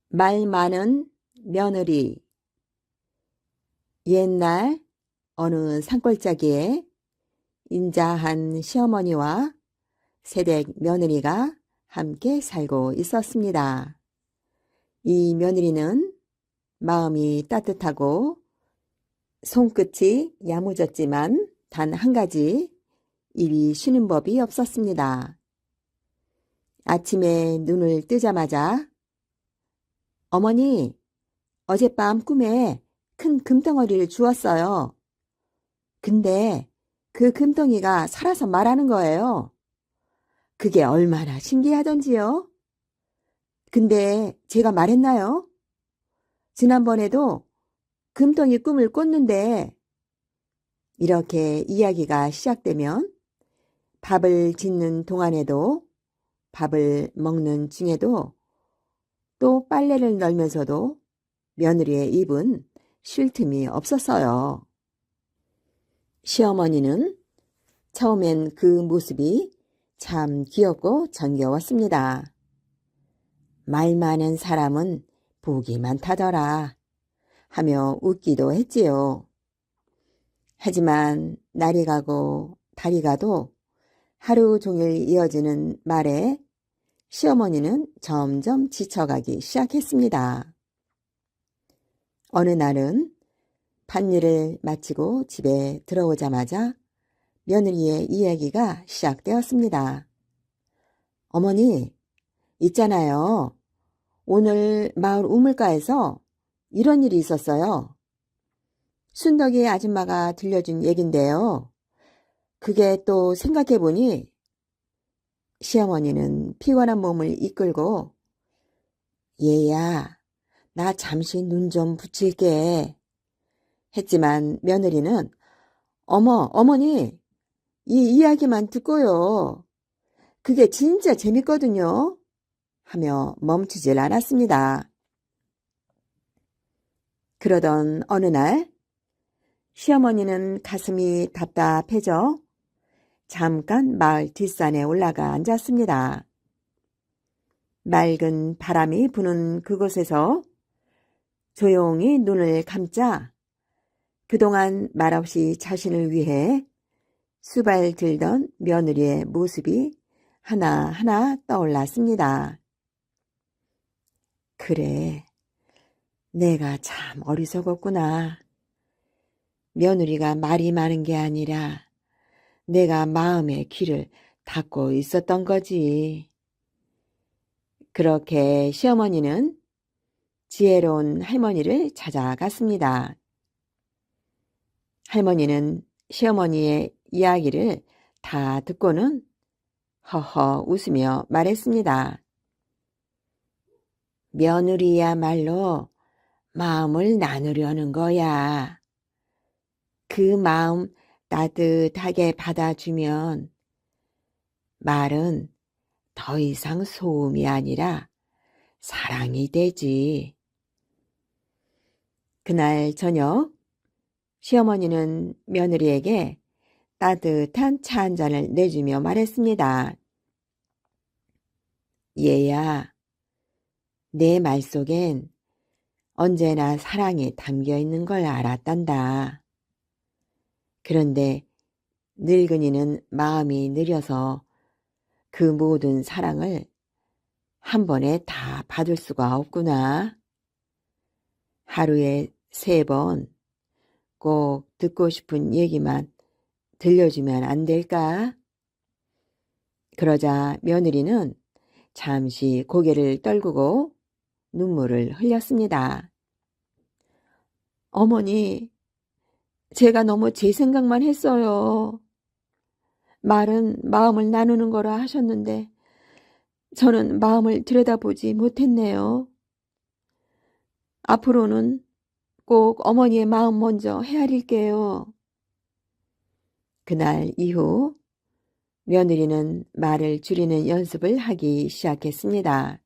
말 많은 며느리. 옛날 어느 산골짜기에 인자한 시어머니와 새댁 며느리가 함께 살고 있었습니다. 이 며느리는 마음이 따뜻하고 손끝이 야무졌지만 단 한 가지 입이 쉬는 법이 없었습니다. 아침에 눈을 뜨자마자 어머니, 어젯밤 꿈에 큰 금덩어리를 주었어요. 근데 그 금덩이가 살아서 말하는 거예요. 그게 얼마나 신기하던지요? 근데 제가 말했나요? 지난번에도 금덩이 꿈을 꿨는데. 이렇게 이야기가 시작되면 밥을 짓는 동안에도, 밥을 먹는 중에도, 또 빨래를 널면서도 며느리의 입은 쉴 틈이 없었어요. 시어머니는 처음엔 그 모습이 참 귀엽고 정겨웠습니다. 말 많은 사람은 복이 많다더라 하며 웃기도 했지요. 하지만 날이 가고 달이 가도 하루 종일 이어지는 말에 시어머니는 점점 지쳐가기 시작했습니다. 어느 날은 밭일을 마치고 집에 들어오자마자 며느리의 이야기가 시작되었습니다. 어머니, 있잖아요. 오늘 마을 우물가에서 이런 일이 있었어요. 순덕이 아줌마가 들려준 얘긴데요. 그게 또 생각해보니 시어머니는 피곤한 몸을 이끌고 얘야, 나 잠시 눈 좀 붙일게 했지만 며느리는 어머니, 이 이야기만 듣고요. 그게 진짜 재밌거든요 하며 멈추질 않았습니다. 그러던 어느 날 시어머니는 가슴이 답답해져 잠깐 마을 뒷산에 올라가 앉았습니다. 맑은 바람이 부는 그곳에서 조용히 눈을 감자 그동안 말없이 자신을 위해 수발 들던 며느리의 모습이 하나하나 떠올랐습니다. 그래, 내가 참 어리석었구나. 며느리가 말이 많은 게 아니라 내가 마음의 귀를 닫고 있었던 거지. 그렇게 시어머니는 지혜로운 할머니를 찾아갔습니다. 할머니는 시어머니의 이야기를 다 듣고는 허허 웃으며 말했습니다. 며느리야말로 마음을 나누려는 거야. 그 마음 따뜻하게 받아주면 말은 더 이상 소음이 아니라 사랑이 되지. 그날 저녁 시어머니는 며느리에게 따뜻한 차 한 잔을 내주며 말했습니다. 얘야, 내 말 속엔 언제나 사랑이 담겨 있는 걸 알았단다. 그런데 늙은이는 마음이 느려서 그 모든 사랑을 한 번에 다 받을 수가 없구나. 하루에 3번 꼭 듣고 싶은 얘기만 들려주면 안 될까? 그러자 며느리는 잠시 고개를 떨구고 눈물을 흘렸습니다. 어머니, 제가 너무 제 생각만 했어요. 말은 마음을 나누는 거라 하셨는데 저는 마음을 들여다보지 못했네요. 앞으로는 꼭 어머니의 마음 먼저 헤아릴게요. 그날 이후 며느리는 말을 줄이는 연습을 하기 시작했습니다.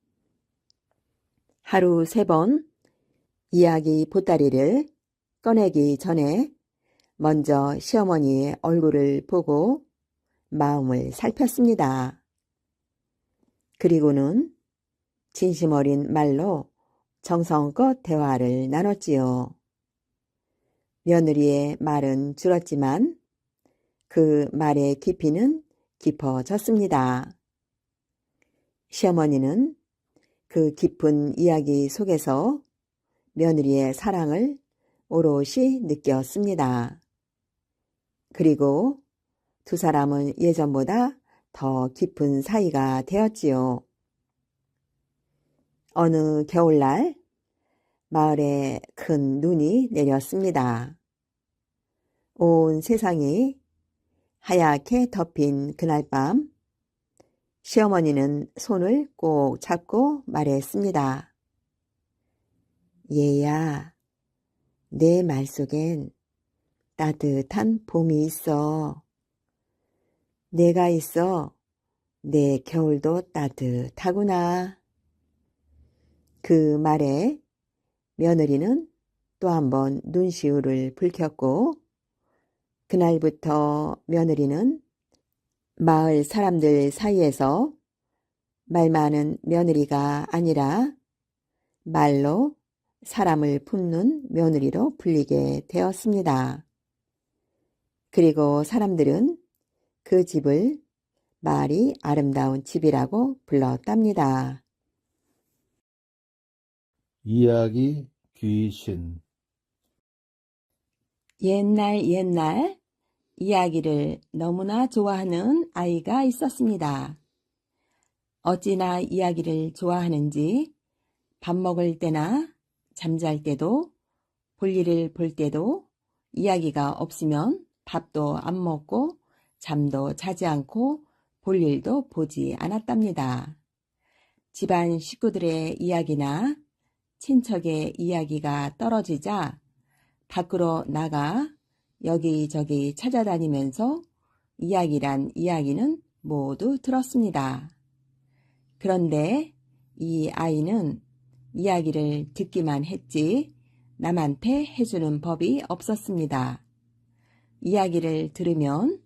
하루 3번 이야기 보따리를 꺼내기 전에 먼저 시어머니의 얼굴을 보고 마음을 살폈습니다. 그리고는 진심 어린 말로 정성껏 대화를 나눴지요. 며느리의 말은 줄었지만 그 말의 깊이는 깊어졌습니다. 시어머니는 그 깊은 이야기 속에서 며느리의 사랑을 오롯이 느꼈습니다. 그리고 두 사람은 예전보다 더 깊은 사이가 되었지요. 어느 겨울날 마을에 큰 눈이 내렸습니다. 온 세상이 하얗게 덮인 그날 밤, 시어머니는 손을 꼭 잡고 말했습니다. 얘야, 내 말 속엔 따뜻한 봄이 있어. 내가 있어 내 겨울도 따뜻하구나. 그 말에 며느리는 또 한 번 눈시울을 붉혔고 그날부터 며느리는 마을 사람들 사이에서 말 많은 며느리가 아니라 말로 사람을 품는 며느리로 불리게 되었습니다. 그리고 사람들은 그 집을 말이 아름다운 집이라고 불렀답니다. 이야기 귀신. 옛날 이야기를 너무나 좋아하는 아이가 있었습니다. 어찌나 이야기를 좋아하는지 밥 먹을 때나 잠잘 때도 볼일을 볼 때도 이야기가 없으면 밥도 안 먹고 잠도 자지 않고 볼일도 보지 않았답니다. 집안 식구들의 이야기나 친척의 이야기가 떨어지자 밖으로 나가 여기저기 찾아다니면서 이야기란 이야기는 모두 들었습니다. 그런데 이 아이는 이야기를 듣기만 했지 남한테 해주는 법이 없었습니다. 이야기를 들으면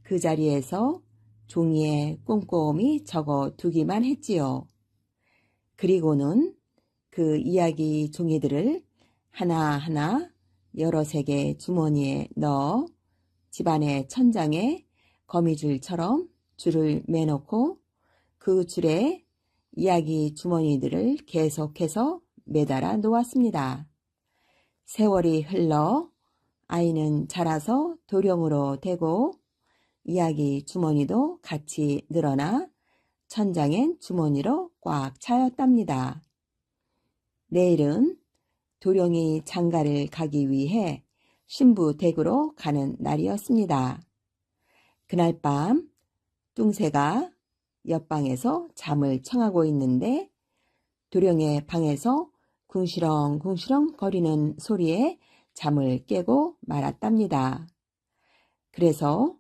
그 자리에서 종이에 꼼꼼히 적어 두기만 했지요. 그리고는 그 이야기 종이들을 하나하나 여러 색의 주머니에 넣어 집안의 천장에 거미줄처럼 줄을 매놓고 그 줄에 이야기 주머니들을 계속해서 매달아 놓았습니다. 세월이 흘러 아이는 자라서 도령으로 되고 이야기 주머니도 같이 늘어나 천장엔 주머니로 꽉 차였답니다. 내일은 도령이 장가를 가기 위해 신부 댁으로 가는 날이었습니다. 그날 밤 뚱새가 옆방에서 잠을 청하고 있는데 도령의 방에서 궁시렁궁시렁 거리는 소리에 잠을 깨고 말았답니다. 그래서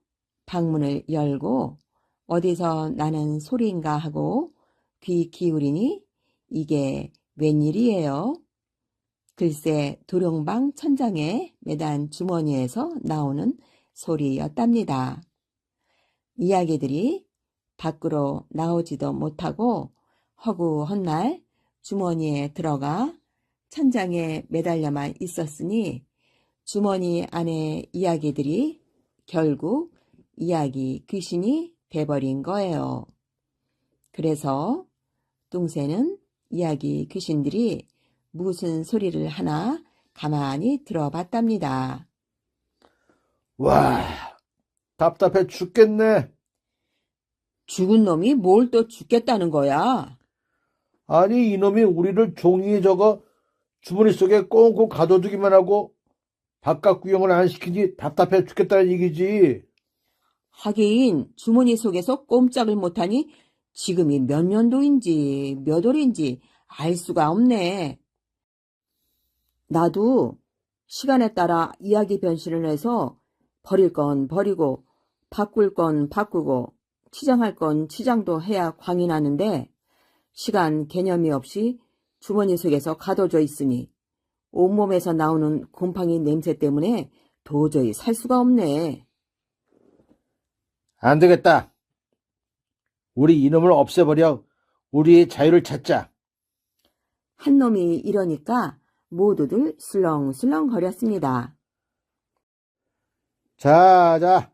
방문을 열고 어디서 나는 소리인가 하고 귀 기울이니 이게 웬일이에요? 글쎄 도령방 천장에 매단 주머니에서 나오는 소리였답니다. 이야기들이 밖으로 나오지도 못하고 허구한 날 주머니에 들어가 천장에 매달려만 있었으니 주머니 안의 이야기들이 결국 이야기 귀신이 돼버린 거예요. 그래서 뚱새는 이야기 귀신들이 무슨 소리를 하나 가만히 들어봤답니다. 와, 답답해 죽겠네. 죽은 놈이 뭘 또 죽겠다는 거야? 아니, 이놈이 우리를 종이에 적어 주머니 속에 꽁꽁 가둬두기만 하고 바깥 구경을 안 시키니 답답해 죽겠다는 얘기지. 하긴 주머니 속에서 꼼짝을 못하니 지금이 몇 년도인지 몇 월인지 알 수가 없네. 나도 시간에 따라 이야기 변신을 해서 버릴 건 버리고 바꿀 건 바꾸고 치장할 건 치장도 해야 광이 나는데 시간 개념이 없이 주머니 속에서 가둬져 있으니 온몸에서 나오는 곰팡이 냄새 때문에 도저히 살 수가 없네. 안 되겠다. 우리 이놈을 없애버려. 우리의 자유를 찾자. 한 놈이 이러니까 모두들 술렁술렁 거렸습니다. 자,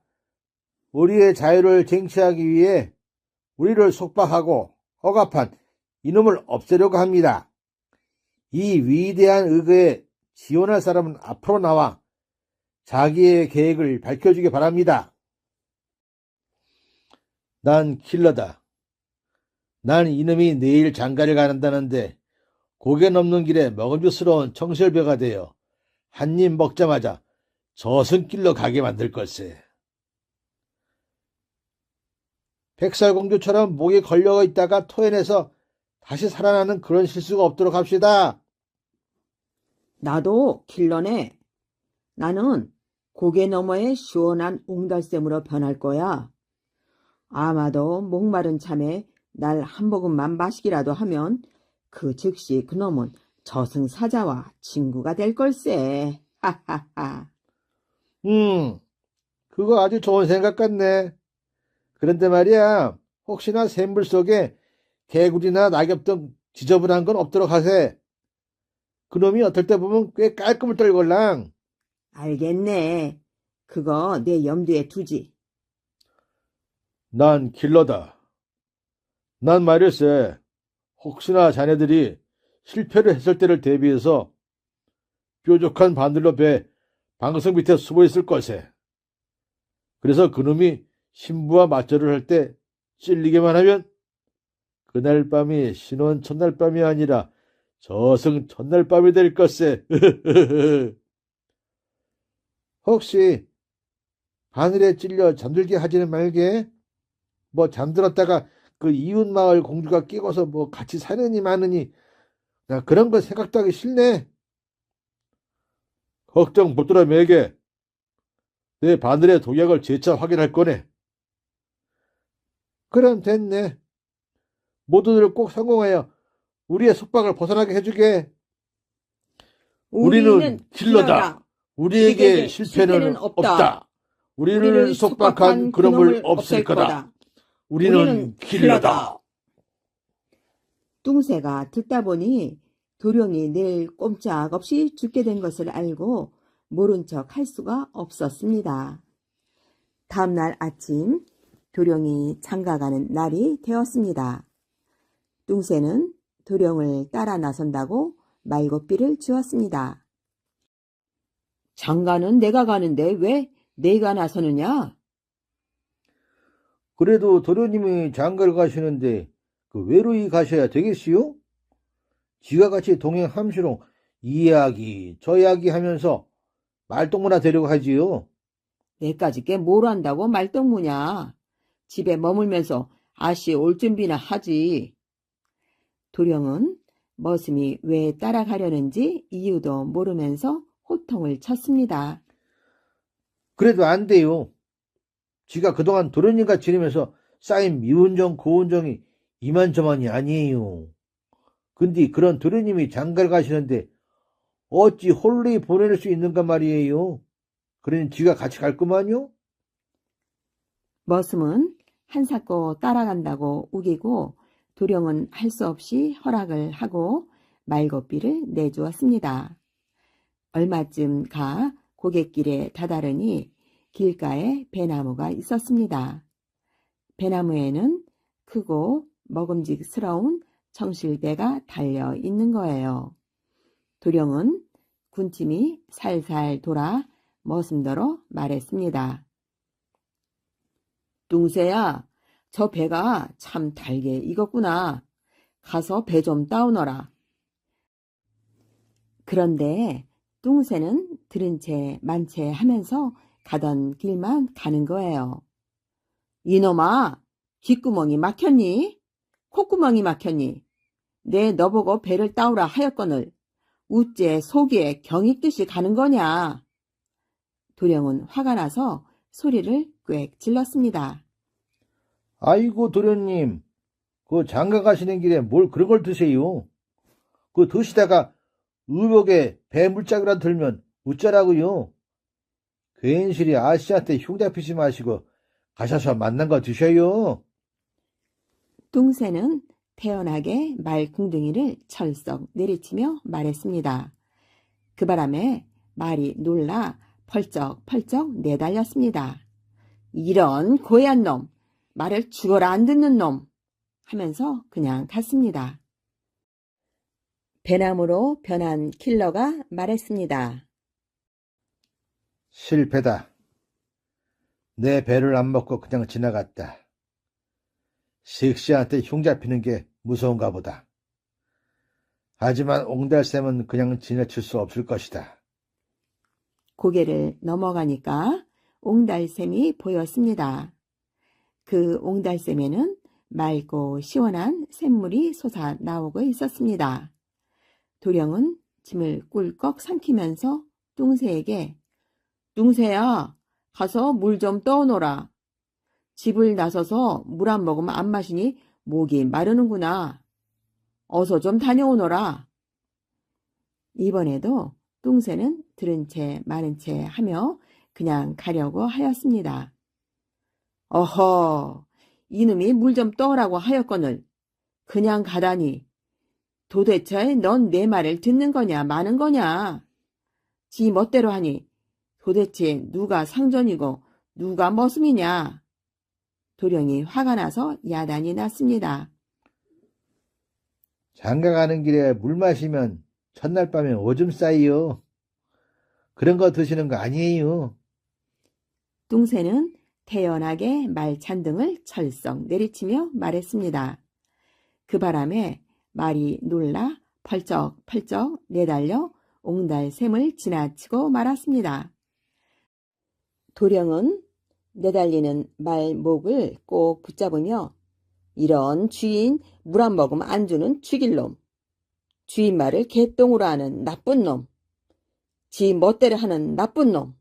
우리의 자유를 쟁취하기 위해 우리를 속박하고 억압한 이놈을 없애려고 합니다. 이 위대한 의거에 지원할 사람은 앞으로 나와 자기의 계획을 밝혀주기 바랍니다. 난 킬러다. 난 이놈이 내일 장가를 가는다는데 고개 넘는 길에 먹음직스러운 청설벼가 되어 한 입 먹자마자 저승길로 가게 만들 걸세. 백설공주처럼 목에 걸려 있다가 토해내서 다시 살아나는 그런 실수가 없도록 합시다. 나도 킬러네. 나는 고개 너머의 시원한 옹달샘으로 변할 거야. 아마도 목마른 참에 날 한 모금만 마시기라도 하면 그 즉시 그놈은 저승사자와 친구가 될 걸세. 하하하. 그거 아주 좋은 생각 같네. 그런데 말이야, 혹시나 샘물 속에 개구리나 낙엽 등 지저분한 건 없도록 하세. 그놈이 어떨 때 보면 꽤 깔끔을 떨걸랑. 알겠네. 그거 내 염두에 두지. 난 킬러다. 난 말일세, 혹시나 자네들이 실패를 했을 때를 대비해서 뾰족한 바늘로 배 방석 밑에 숨어 있을 것에. 그래서 그놈이 신부와 맞절을 할 때 찔리기만 하면 그날 밤이 신혼 첫날 밤이 아니라 저승 첫날 밤이 될 것세. 혹시 바늘에 찔려 잠들게 하지는 말게. 뭐 잠들었다가 그 이웃마을 공주가 끼고서 뭐 같이 사느니 마느니 나 그런 거 생각도 하기 싫네. 걱정 못들어 매게. 내 바늘의 독약을 재차 확인할 거네. 그럼 됐네. 모두들 꼭 성공하여 우리의 속박을 벗어나게 해주게. 우리는 킬러다. 우리에게 실패는 없다. 우리를 속박한 그놈을 없앨 거다. 우리는 킬러다. 뚱새가 듣다 보니 도령이 내일 꼼짝없이 죽게 된 것을 알고 모른 척 할 수가 없었습니다. 다음날 아침 도령이 장가가는 날이 되었습니다. 뚱새는 도령을 따라 나선다고 말고삐를 주었습니다. 장가는 내가 가는데 왜 내가 나서느냐? 그래도 도련님이 장가를 가시는데 그 외로이 가셔야 되겠시요? 지가 같이 동행함시롱 이 이야기 저 이야기 하면서 말동무나 되려고 하지요. 내까지 게 뭘 안다고 말동무냐. 집에 머물면서 아씨 올 준비나 하지. 도령은 머슴이 왜 따라가려는지 이유도 모르면서 호통을 쳤습니다. 그래도 안 돼요. 지가 그동안 도련님과 지내면서 쌓인 미운정 고운정이 이만저만이 아니에요. 근데 그런 도련님이 장가를 가시는데 어찌 홀리 보낼 수 있는가 말이에요. 그러니 지가 같이 갈 거만요? 머슴은 한사코 따라간다고 우기고 도령은 할 수 없이 허락을 하고 말고삐를 내주었습니다. 얼마쯤 가 고갯길에 다다르니 길가에 배나무가 있었습니다. 배나무에는 크고 먹음직스러운 청실배가 달려 있는 거예요. 도령은 군침이 살살 돌아 머슴더러 말했습니다. 뚱새야, 저 배가 참 달게 익었구나. 가서 배 좀 따오너라. 그런데 뚱새는 들은 채 만채 하면서 가던 길만 가는 거예요. 이놈아, 귓구멍이 막혔니? 콧구멍이 막혔니? 내 너보고 배를 따오라 하였거늘 우째 속에 경익듯이 가는 거냐? 도령은 화가 나서 소리를 꽥 질렀습니다. 아이고 도련님, 그 장가 가시는 길에 뭘 그런 걸 드세요? 그 드시다가 의복에 배 물짝이라도 들면 어쩌라고요? 괜시리 아씨한테 흉 잡히지 마시고 가셔서 만난 거 드셔요. 뚱새는 태연하게 말 궁둥이를 철썩 내리치며 말했습니다. 그 바람에 말이 놀라 펄쩍펄쩍 내달렸습니다. 이런 고얀 놈, 말을 죽어라 안 듣는 놈 하면서 그냥 갔습니다. 배나무로 변한 킬러가 말했습니다. 실패다. 내 배를 안 먹고 그냥 지나갔다. 식시한테 흉 잡히는 게 무서운가 보다. 하지만 옹달샘은 그냥 지나칠 수 없을 것이다. 고개를 넘어가니까 옹달샘이 보였습니다. 그 옹달샘에는 맑고 시원한 샘물이 솟아 나오고 있었습니다. 도령은 짐을 꿀꺽 삼키면서 뚱새에게 뚱새야, 가서 물 좀 떠오너라. 집을 나서서 물 한 모금 안 마시니 목이 마르는구나. 어서 좀 다녀오너라. 이번에도 뚱새는 들은 채 마른 채 하며 그냥 가려고 하였습니다. 어허, 이놈이 물 좀 떠오라고 하였거늘 그냥 가다니. 도대체 넌 내 말을 듣는 거냐 마는 거냐. 지 멋대로 하니 도대체 누가 상전이고 누가 머슴이냐. 도령이 화가 나서 야단이 났습니다. 장가 가는 길에 물 마시면 첫날 밤에 오줌 싸이요. 그런 거 드시는 거 아니에요. 뚱새는 태연하게 말 잔등을 철썩 내리치며 말했습니다. 그 바람에 말이 놀라 펄쩍펄쩍 내달려 옹달샘을 지나치고 말았습니다. 도령은 내달리는 말 목을 꼭 붙잡으며 이런 주인 물 한 모금 안 주는 죽일 놈, 주인 말을 개똥으로 하는 나쁜 놈, 지 멋대로 하는 나쁜 놈.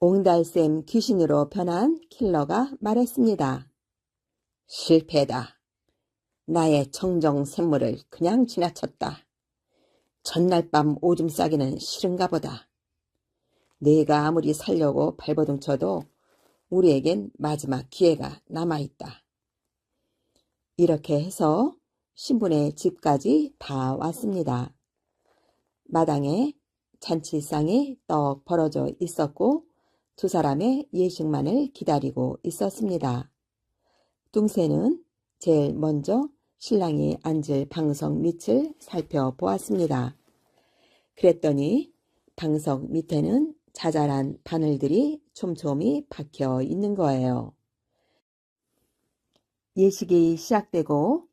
옹달샘 귀신으로 변한 킬러가 말했습니다. 실패다. 나의 청정 샘물을 그냥 지나쳤다. 전날 밤 오줌 싸기는 싫은가 보다. 내가 아무리 살려고 발버둥 쳐도 우리에겐 마지막 기회가 남아있다. 이렇게 해서 신분의 집까지 다 왔습니다. 마당에 잔치상이 떡 벌어져 있었고 두 사람의 예식만을 기다리고 있었습니다. 뚱새는 제일 먼저 신랑이 앉을 방석 밑을 살펴보았습니다. 그랬더니 방석 밑에는 자잘한 바늘들이 촘촘히 박혀 있는 거예요. 예식이 시작되고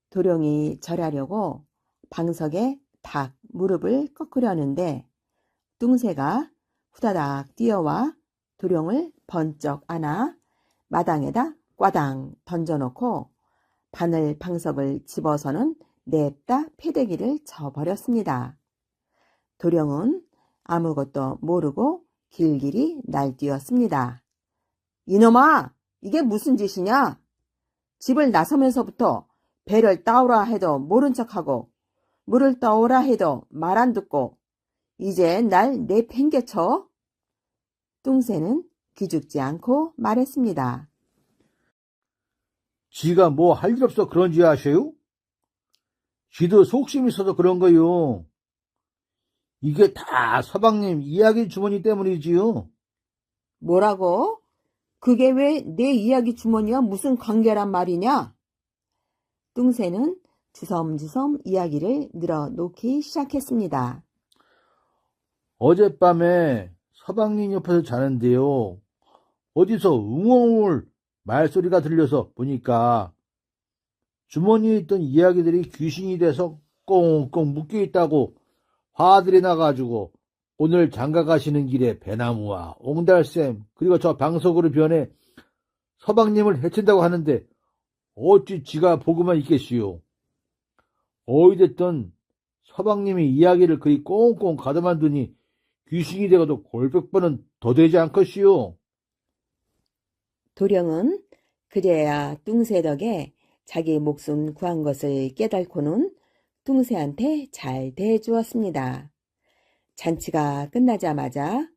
도령이 절하려고 방석에 탁 무릎을 꺾으려는데 뚱새가 후다닥 뛰어와 도령을 번쩍 안아 마당에다 꽈당 던져놓고 바늘 방석을 집어서는 냅다 패대기를 쳐버렸습니다. 도령은 아무것도 모르고 길길이 날뛰었습니다. 이놈아, 이게 무슨 짓이냐? 집을 나서면서부터 배를 따오라 해도 모른 척하고 물을 떠오라 해도 말 안 듣고 이제 날 내팽개쳐? 뚱새는 기죽지 않고 말했습니다. 지가 뭐 할 일 없어 그런지 아셔요? 지도 속심이 있어서 그런 거요. 이게 다 서방님 이야기 주머니 때문이지요. 뭐라고? 그게 왜 내 이야기 주머니와 무슨 관계란 말이냐? 뚱새는 주섬주섬 이야기를 늘어놓기 시작했습니다. 어젯밤에 서방님 옆에서 자는데요. 어디서 웅얼웅얼 말소리가 들려서 보니까 주머니에 있던 이야기들이 귀신이 돼서 꽁꽁 묶여있다고 화들이 나가지고 오늘 장가 가시는 길에 배나무와 옹달샘 그리고 저 방석으로 변해 서방님을 해친다고 하는데 어찌 지가 보고만 있겠시요. 어찌됐든 서방님이 이야기를 그리 꽁꽁 가다만 두니 귀신이 되어도 골백번은 더 되지 않겠시요. 도령은 그제야 뚱새 덕에 자기 목숨 구한 것을 깨달고는 뚱새한테 잘 대해주었습니다. 잔치가 끝나자마자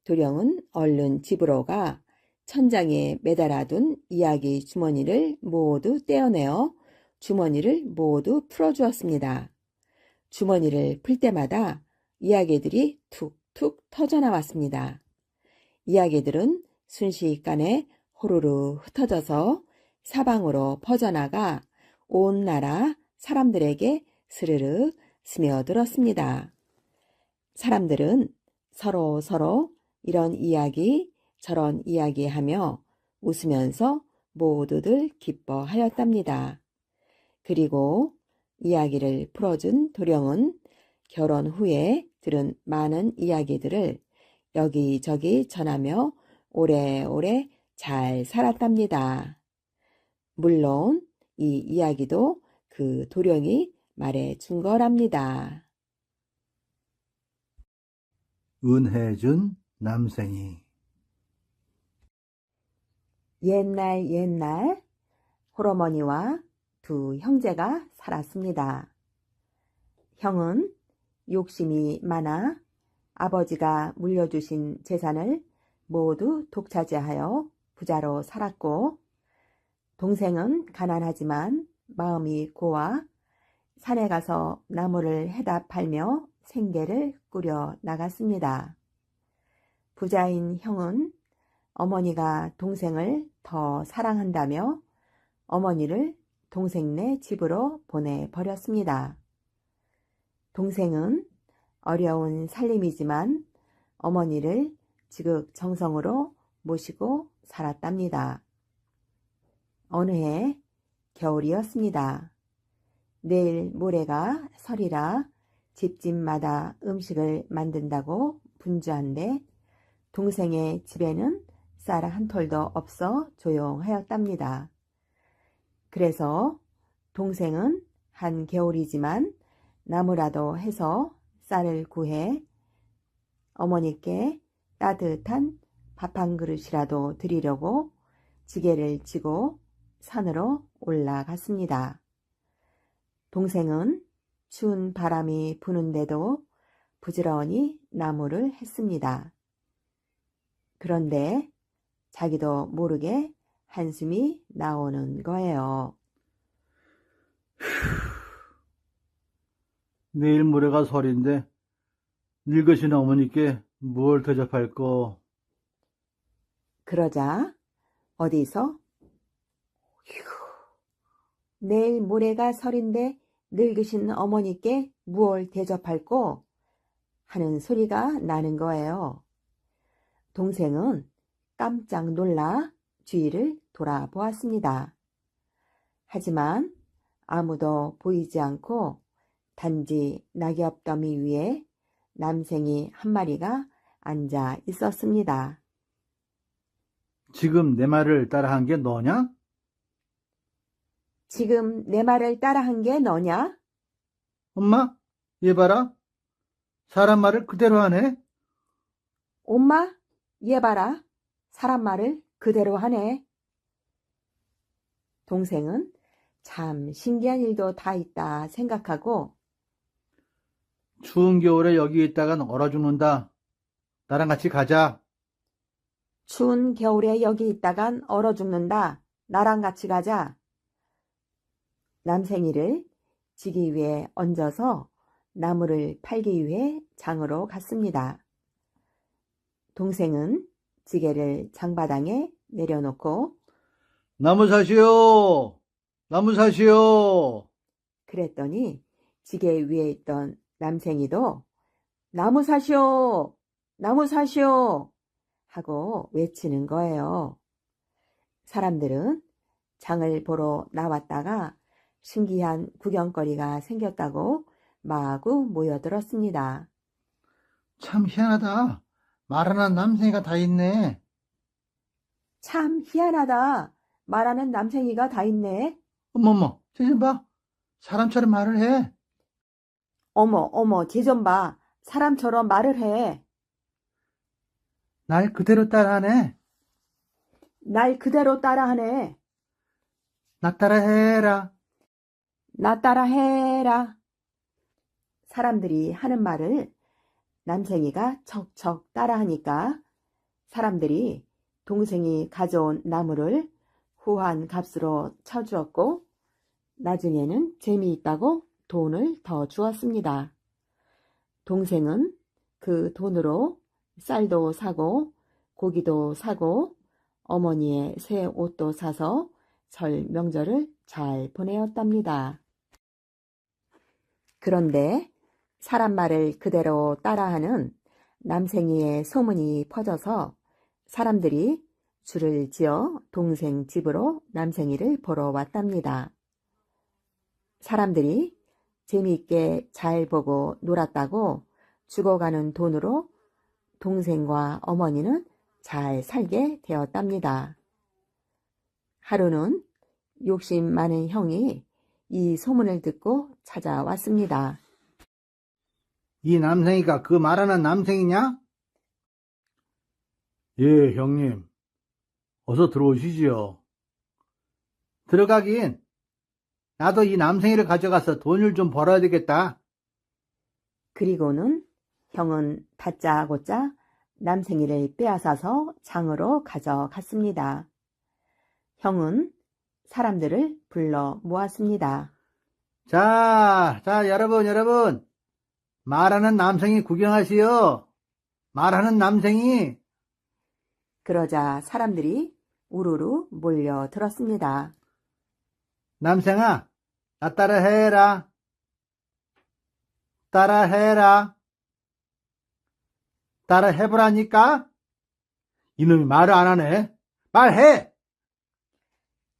도령은 얼른 집으로 가 천장에 매달아둔 이야기 주머니를 모두 떼어내어 주머니를 모두 풀어주었습니다. 주머니를 풀 때마다 이야기들이 툭툭 터져나왔습니다. 이야기들은 순식간에 호로로 흩어져서 사방으로 퍼져나가 온 나라 사람들에게 스르르 스며들었습니다. 사람들은 서로 이런 이야기 저런 이야기 하며 웃으면서 모두들 기뻐하였답니다. 그리고 이야기를 풀어준 도령은 결혼 후에 들은 많은 이야기들을 여기저기 전하며 오래오래 잘 살았답니다. 물론 이 이야기도 그 도령이 말해준 거랍니다. 은혜준 남생이. 옛날 홀어머니와 두 형제가 살았습니다. 형은 욕심이 많아 아버지가 물려주신 재산을 모두 독차지하여 부자로 살았고, 동생은 가난하지만 마음이 고와 산에 가서 나무를 해다 팔며 생계를 꾸려 나갔습니다. 부자인 형은 어머니가 동생을 더 사랑한다며 어머니를 동생네 집으로 보내버렸습니다. 동생은 어려운 살림이지만 어머니를 지극정성으로 모시고 살았답니다. 어느 해 겨울이었습니다. 내일 모레가 설이라 집집마다 음식을 만든다고 분주한데 동생의 집에는 쌀 한 톨도 없어 조용하였답니다. 그래서 동생은 한겨울이지만 나무라도 해서 쌀을 구해 어머니께 따뜻한 밥 한 그릇이라도 드리려고 지게를 지고 산으로 올라갔습니다. 동생은 추운 바람이 부는데도 부지런히 나무를 했습니다. 그런데 자기도 모르게 한숨이 나오는 거예요. 내일 모레가 설인데 늙으신 어머니께 뭘 대접할꼬? 그러자 어디서 내일 모레가 설인데 늙으신 어머니께 무얼 대접할꼬? 하는 소리가 나는 거예요. 동생은 깜짝 놀라 주위를 돌아보았습니다. 하지만 아무도 보이지 않고 단지 낙엽 더미 위에 남생이 한 마리가 앉아 있었습니다. 지금 내 말을 따라한 게 너냐? 지금 내 말을 따라한 게 너냐? 엄마, 얘 봐라. 사람 말을 그대로 하네. 엄마, 얘 봐라. 사람 말을 그대로 하네. 동생은 참 신기한 일도 다 있다 생각하고 추운 겨울에 여기 있다간 얼어 죽는다. 나랑 같이 가자. 추운 겨울에 여기 있다간 얼어 죽는다. 나랑 같이 가자. 남생이를 지기 위해 얹어서 나무를 팔기 위해 장으로 갔습니다. 동생은 지게를 장바닥에 내려놓고 나무 사시오. 나무 사시오. 그랬더니 지게 위에 있던 남생이도 나무 사시오! 나무 사시오! 하고 외치는 거예요. 사람들은 장을 보러 나왔다가 신기한 구경거리가 생겼다고 마구 모여들었습니다. 참 희한하다. 말하는 남생이가 다 있네. 참 희한하다. 말하는 남생이가 다 있네. 어머머, 쟤 좀 봐. 사람처럼 말을 해. 어머, 쟤 좀 봐. 사람처럼 말을 해. 날 그대로 따라하네. 날 그대로 따라하네. 나 따라해라. 나 따라해라. 사람들이 하는 말을 남생이가 척척 따라하니까 사람들이 동생이 가져온 나무를 후한 값으로 쳐주었고 나중에는 재미있다고 돈을 더 주었습니다. 동생은 그 돈으로 쌀도 사고 고기도 사고 어머니의 새 옷도 사서 설 명절을 잘 보내었답니다. 그런데 사람 말을 그대로 따라하는 남생이의 소문이 퍼져서 사람들이 줄을 지어 동생 집으로 남생이를 보러 왔답니다. 사람들이 재미있게 잘 보고 놀았다고 죽어가는 돈으로 동생과 어머니는 잘 살게 되었답니다. 하루는 욕심 많은 형이 이 소문을 듣고 찾아왔습니다. 이 남생이가 그 말하는 남생이냐? 예, 형님. 어서 들어오시지요. 들어가긴. 나도 이 남생이를 가져가서 돈을 좀 벌어야 되겠다. 그리고는 형은 다짜고짜 남생이를 빼앗아서 장으로 가져갔습니다. 형은 사람들을 불러 모았습니다. 자, 여러분. 말하는 남생이 구경하시오. 말하는 남생이. 그러자 사람들이 우르르 몰려들었습니다. 남생아, 나 따라해라. 따라해보라니까? 이놈이 말을 안 하네. 말해!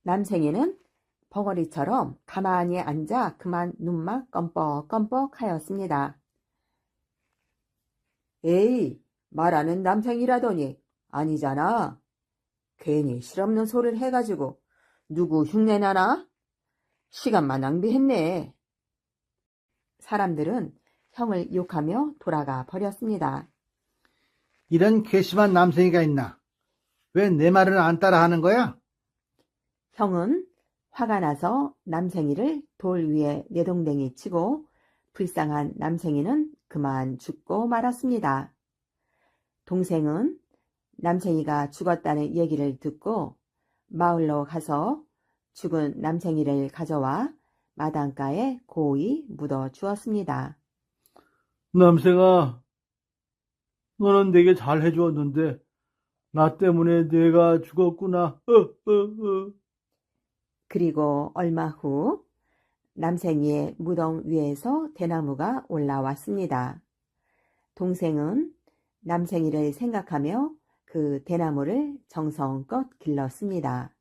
남생이는 벙어리처럼 가만히 앉아 그만 눈만 껌뻑껌뻑 하였습니다. 에이, 말하는 남생이라더니 아니잖아. 괜히 실없는 소리를 해가지고 누구 흉내나나? 시간만 낭비했네. 사람들은 형을 욕하며 돌아가 버렸습니다. 이런 괘씸한 남생이가 있나? 왜 내 말을 안 따라하는 거야? 형은 화가 나서 남생이를 돌 위에 내동댕이 치고 불쌍한 남생이는 그만 죽고 말았습니다. 동생은 남생이가 죽었다는 얘기를 듣고 마을로 가서 죽은 남생이를 가져와 마당가에 고이 묻어 주었습니다. 남생아, 너는 내게 잘 해주었는데 나 때문에 내가 죽었구나. 그리고 얼마 후 남생이의 무덤 위에서 대나무가 올라왔습니다. 동생은 남생이를 생각하며 그 대나무를 정성껏 길렀습니다.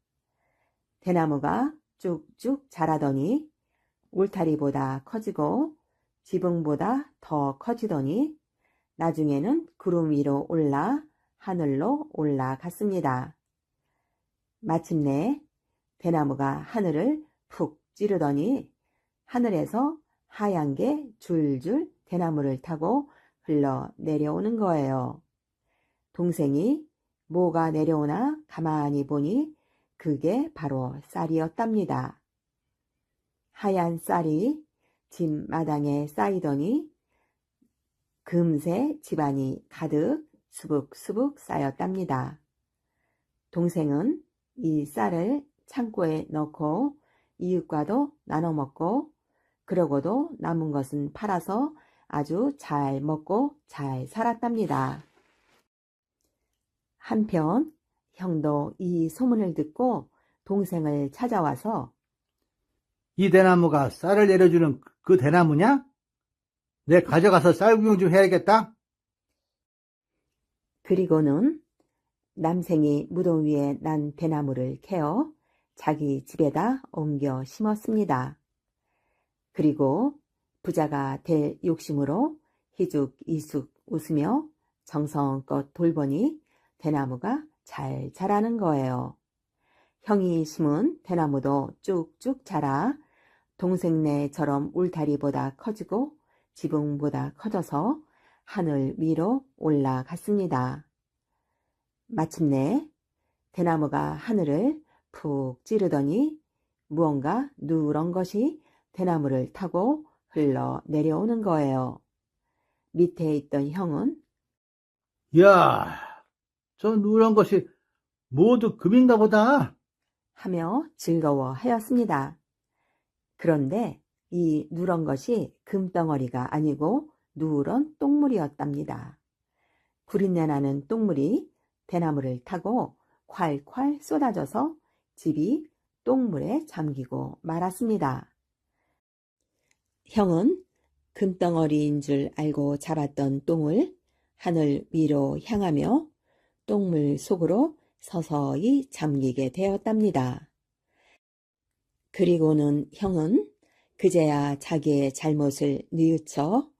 대나무가 쭉쭉 자라더니 울타리보다 커지고 지붕보다 더 커지더니 나중에는 구름 위로 올라 하늘로 올라갔습니다. 마침내 대나무가 하늘을 푹 찌르더니 하늘에서 하얀 게 줄줄 대나무를 타고 흘러 내려오는 거예요. 동생이 뭐가 내려오나 가만히 보니 그게 바로 쌀이었답니다. 하얀 쌀이 집 마당에 쌓이더니 금세 집안이 가득 수북수북 쌓였답니다. 동생은 이 쌀을 창고에 넣고 이웃과도 나눠 먹고 그러고도 남은 것은 팔아서 아주 잘 먹고 잘 살았답니다. 한편 형도 이 소문을 듣고 동생을 찾아와서 이 대나무가 쌀을 내려주는 그 대나무냐? 내 가져가서 쌀 구경 좀 해야겠다. 그리고는 남생이 무덤 위에 난 대나무를 캐어 자기 집에다 옮겨 심었습니다. 그리고 부자가 될 욕심으로 희죽이죽 웃으며 정성껏 돌보니 대나무가 잘 자라는 거예요. 형이 심은 대나무도 쭉쭉 자라 동생네처럼 울타리보다 커지고 지붕보다 커져서 하늘 위로 올라갔습니다. 마침내 대나무가 하늘을 푹 찌르더니 무언가 누런 것이 대나무를 타고 흘러 내려오는 거예요. 밑에 있던 형은 이야, 저 누런 것이 모두 금인가 보다. 하며 즐거워하였습니다. 그런데 이 누런 것이 금덩어리가 아니고 누런 똥물이었답니다. 구린내 나는 똥물이 대나무를 타고 콸콸 쏟아져서 집이 똥물에 잠기고 말았습니다. 형은 금덩어리인 줄 알고 잡았던 똥을 하늘 위로 향하며 똥물 속으로 서서히 잠기게 되었답니다. 그리고는 형은 그제야 자기의 잘못을 뉘우쳐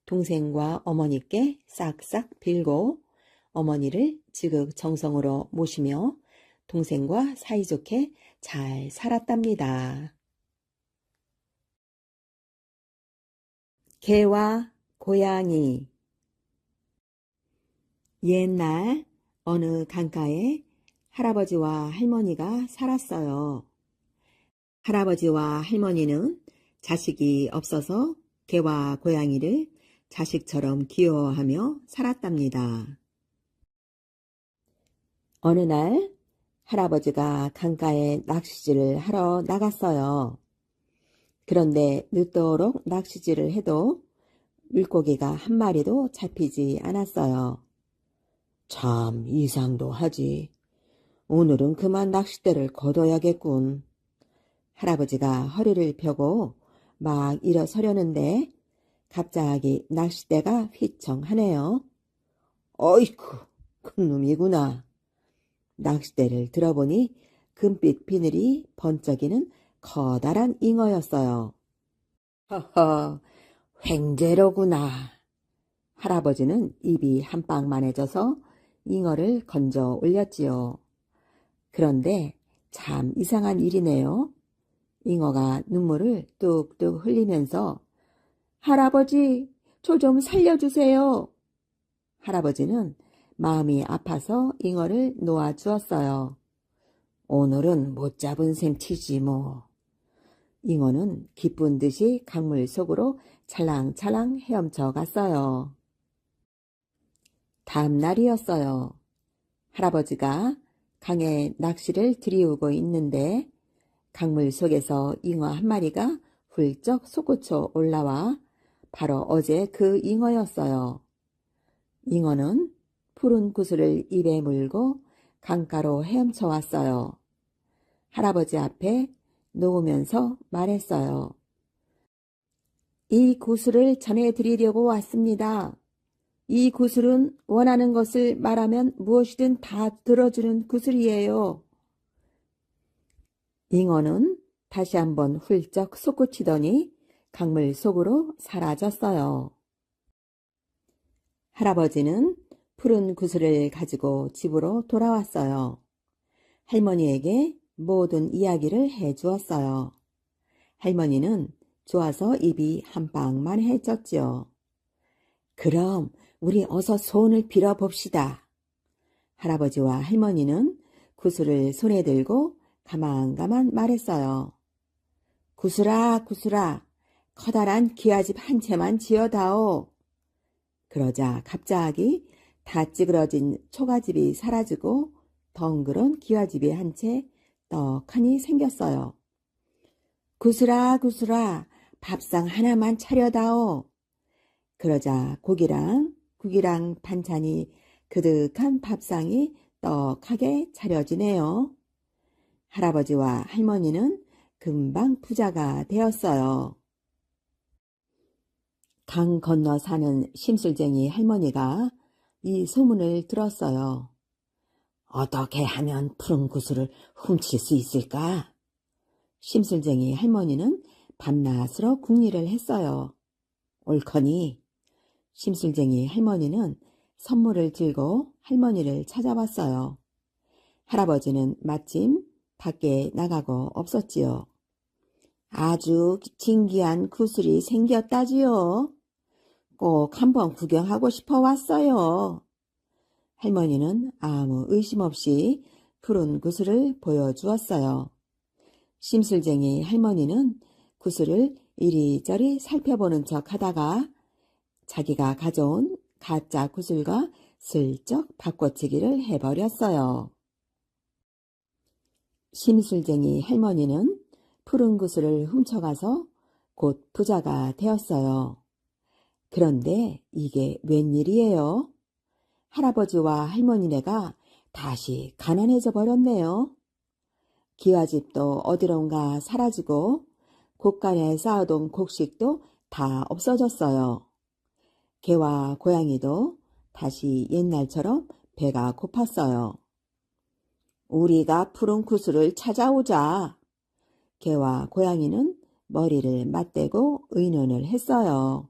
동생과 어머니께 싹싹 빌고 어머니를 지극정성으로 모시며 동생과 사이좋게 잘 살았답니다. 개와 고양이. 옛날 어느 강가에 할아버지와 할머니가 살았어요. 할아버지와 할머니는 자식이 없어서 개와 고양이를 자식처럼 귀여워하며 살았답니다. 어느 날 할아버지가 강가에 낚시질을 하러 나갔어요. 그런데 늦도록 낚시질을 해도 물고기가 한 마리도 잡히지 않았어요. 참 이상도 하지. 오늘은 그만 낚싯대를 걷어야겠군. 할아버지가 허리를 펴고 막 일어서려는데 갑자기 낚싯대가 휘청하네요. 어이쿠, 큰 놈이구나. 낚싯대를 들어보니 금빛 비늘이 번쩍이는 커다란 잉어였어요. 허허, 횡재로구나. 할아버지는 입이 한빵만해져서 잉어를 건져 올렸지요. 그런데 참 이상한 일이네요. 잉어가 눈물을 뚝뚝 흘리면서 할아버지, 저 좀 살려주세요. 할아버지는 마음이 아파서 잉어를 놓아주었어요. 오늘은 못 잡은 셈 치지 뭐. 잉어는 기쁜 듯이 강물 속으로 찰랑찰랑 헤엄쳐 갔어요. 다음 날이었어요. 할아버지가 강에 낚시를 들이우고 있는데 강물 속에서 잉어 한 마리가 훌쩍 솟구쳐 올라와 바로 어제 그 잉어였어요. 잉어는 푸른 구슬을 입에 물고 강가로 헤엄쳐 왔어요. 할아버지 앞에 놓으면서 말했어요. 이 구슬을 전해드리려고 왔습니다. 이 구슬은 원하는 것을 말하면 무엇이든 다 들어주는 구슬이에요. 잉어는 다시 한번 훌쩍 솟구치더니 강물 속으로 사라졌어요. 할아버지는 푸른 구슬을 가지고 집으로 돌아왔어요. 할머니에게 모든 이야기를 해주었어요. 할머니는 좋아서 입이 한빵만해졌지요. 그럼 우리 어서 소원을 빌어봅시다. 할아버지와 할머니는 구슬을 손에 들고 가만가만 말했어요. 구슬아, 구슬아, 커다란 기와집 한 채만 지어다오. 그러자 갑자기 다 찌그러진 초가집이 사라지고 덩그런 기와집이 한 채 떡하니 생겼어요. 구슬아, 구슬아, 밥상 하나만 차려다오. 그러자 고기랑 국이랑 반찬이 그득한 밥상이 떡하게 차려지네요. 할아버지와 할머니는 금방 부자가 되었어요. 강 건너 사는 심술쟁이 할머니가 이 소문을 들었어요. 어떻게 하면 푸른 구슬을 훔칠 수 있을까? 심술쟁이 할머니는 밤낮으로 궁리를 했어요. 옳거니 심술쟁이 할머니는 선물을 들고 할머니를 찾아왔어요. 할아버지는 마침 밖에 나가고 없었지요. 아주 신기한 구슬이 생겼다지요. 꼭 한번 구경하고 싶어 왔어요. 할머니는 아무 의심 없이 푸른 구슬을 보여주었어요. 심술쟁이 할머니는 구슬을 이리저리 살펴보는 척 하다가 자기가 가져온 가짜 구슬과 슬쩍 바꿔치기를 해버렸어요. 심술쟁이 할머니는 푸른 구슬을 훔쳐가서 곧 부자가 되었어요. 그런데 이게 웬일이에요? 할아버지와 할머니네가 다시 가난해져 버렸네요. 기와집도 어디론가 사라지고 곳간에 쌓아둔 곡식도 다 없어졌어요. 개와 고양이도 다시 옛날처럼 배가 고팠어요. 우리가 푸른 구슬을 찾아오자. 개와 고양이는 머리를 맞대고 의논을 했어요.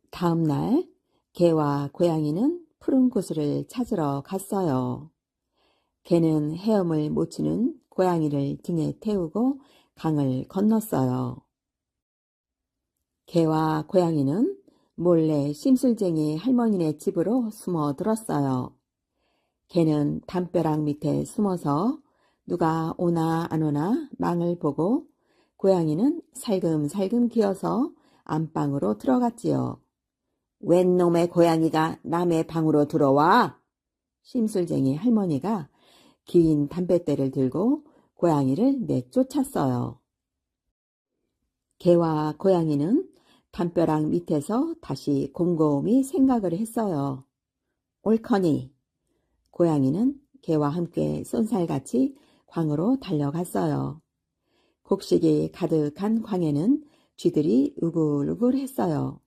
다음 날 개와 고양이는 푸른 구슬을 찾으러 갔어요. 개는 헤엄을 못 치는 고양이를 등에 태우고 강을 건넜어요. 개와 고양이는 몰래 심술쟁이 할머니네 집으로 숨어들었어요. 개는 담벼락 밑에 숨어서 누가 오나 안 오나 망을 보고 고양이는 살금살금 기어서 안방으로 들어갔지요. 웬 놈의 고양이가 남의 방으로 들어와? 심술쟁이 할머니가 긴 담뱃대를 들고 고양이를 내쫓았어요. 개와 고양이는 담벼락 밑에서 다시 곰곰이 생각을 했어요. 옳거니. 고양이는 개와 함께 쏜살같이 광으로 달려갔어요. 곡식이 가득한 광에는 쥐들이 우글우글했어요.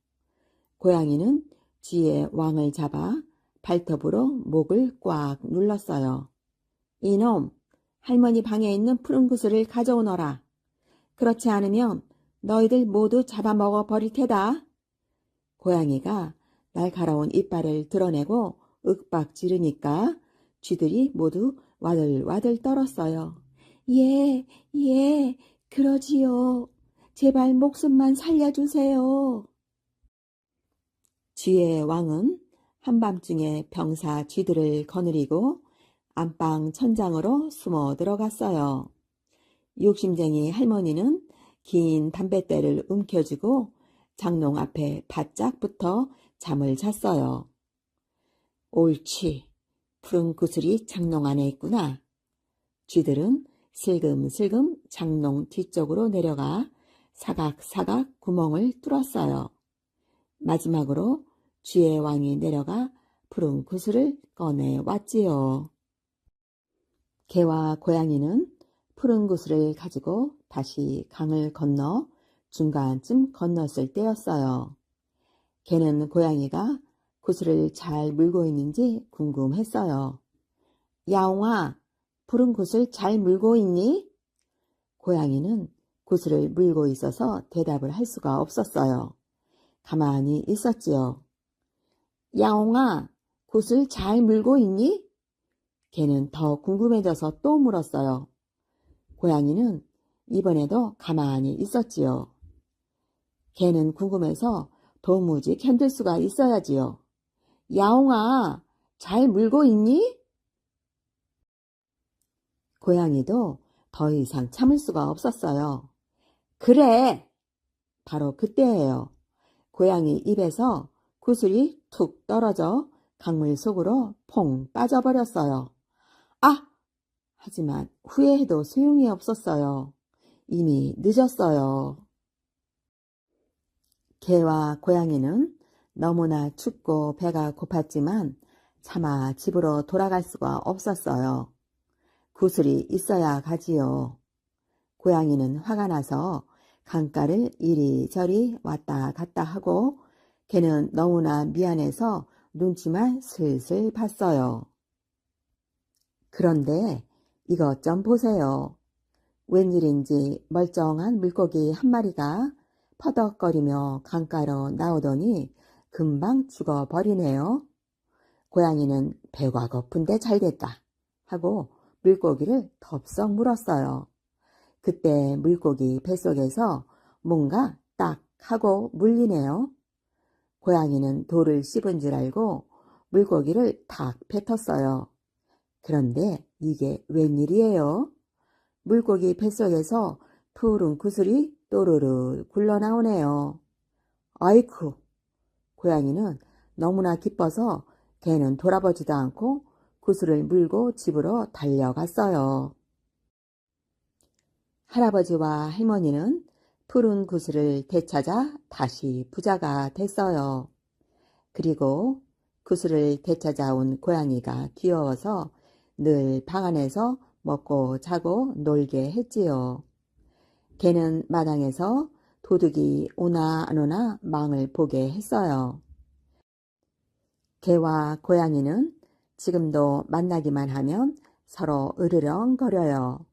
고양이는 쥐의 왕을 잡아 발톱으로 목을 꽉 눌렀어요. 이놈, 할머니 방에 있는 푸른 구슬을 가져오너라. 그렇지 않으면 너희들 모두 잡아먹어 버릴 테다. 고양이가 날카로운 이빨을 드러내고 윽박 지르니까 쥐들이 모두 와들와들 떨었어요. 예, 예, 그러지요. 제발 목숨만 살려주세요. 쥐의 왕은 한밤중에 병사 쥐들을 거느리고 안방 천장으로 숨어 들어갔어요. 욕심쟁이 할머니는 긴 담뱃대를 움켜쥐고 장롱 앞에 바짝 붙어 잠을 잤어요. 옳지, 푸른 구슬이 장롱 안에 있구나. 쥐들은 슬금슬금 장롱 뒤쪽으로 내려가 사각사각 구멍을 뚫었어요. 마지막으로 쥐의 왕이 내려가 푸른 구슬을 꺼내왔지요. 개와 고양이는 푸른 구슬을 가지고 다시 강을 건너 중간쯤 건넜을 때였어요. 개는 고양이가 구슬을 잘 물고 있는지 궁금했어요. 야옹아, 푸른 구슬 잘 물고 있니? 고양이는 구슬을 물고 있어서 대답을 할 수가 없었어요. 가만히 있었지요. 야옹아, 구슬 잘 물고 있니? 개는 더 궁금해져서 또 물었어요. 고양이는 이번에도 가만히 있었지요. 개는 궁금해서 도무지 견딜 수가 있어야지요. 야옹아, 잘 물고 있니? 고양이도 더 이상 참을 수가 없었어요. 그래! 바로 그때예요. 고양이 입에서 구슬이 툭 떨어져 강물 속으로 퐁 빠져버렸어요. 아! 하지만 후회해도 소용이 없었어요. 이미 늦었어요. 개와 고양이는 너무나 춥고 배가 고팠지만 차마 집으로 돌아갈 수가 없었어요. 구슬이 있어야 가지요. 고양이는 화가 나서 강가를 이리저리 왔다 갔다 하고 개는 너무나 미안해서 눈치만 슬슬 봤어요. 그런데 이것 좀 보세요. 웬일인지 멀쩡한 물고기 한 마리가 퍼덕거리며 강가로 나오더니 금방 죽어버리네요. 고양이는 배가 고픈데 잘됐다 하고 물고기를 덥석 물었어요. 그때 물고기 뱃속에서 뭔가 딱 하고 물리네요. 고양이는 돌을 씹은 줄 알고 물고기를 탁 뱉었어요. 그런데 이게 웬일이에요? 물고기 뱃속에서 푸른 구슬이 또르르 굴러나오네요. 아이쿠! 고양이는 너무나 기뻐서 개는 돌아보지도 않고 구슬을 물고 집으로 달려갔어요. 할아버지와 할머니는 푸른 구슬을 되찾아 다시 부자가 됐어요. 그리고 구슬을 되찾아온 고양이가 귀여워서 늘 방 안에서 먹고 자고 놀게 했지요. 개는 마당에서 도둑이 오나 안 오나 망을 보게 했어요. 개와 고양이는 지금도 만나기만 하면 서로 으르렁거려요.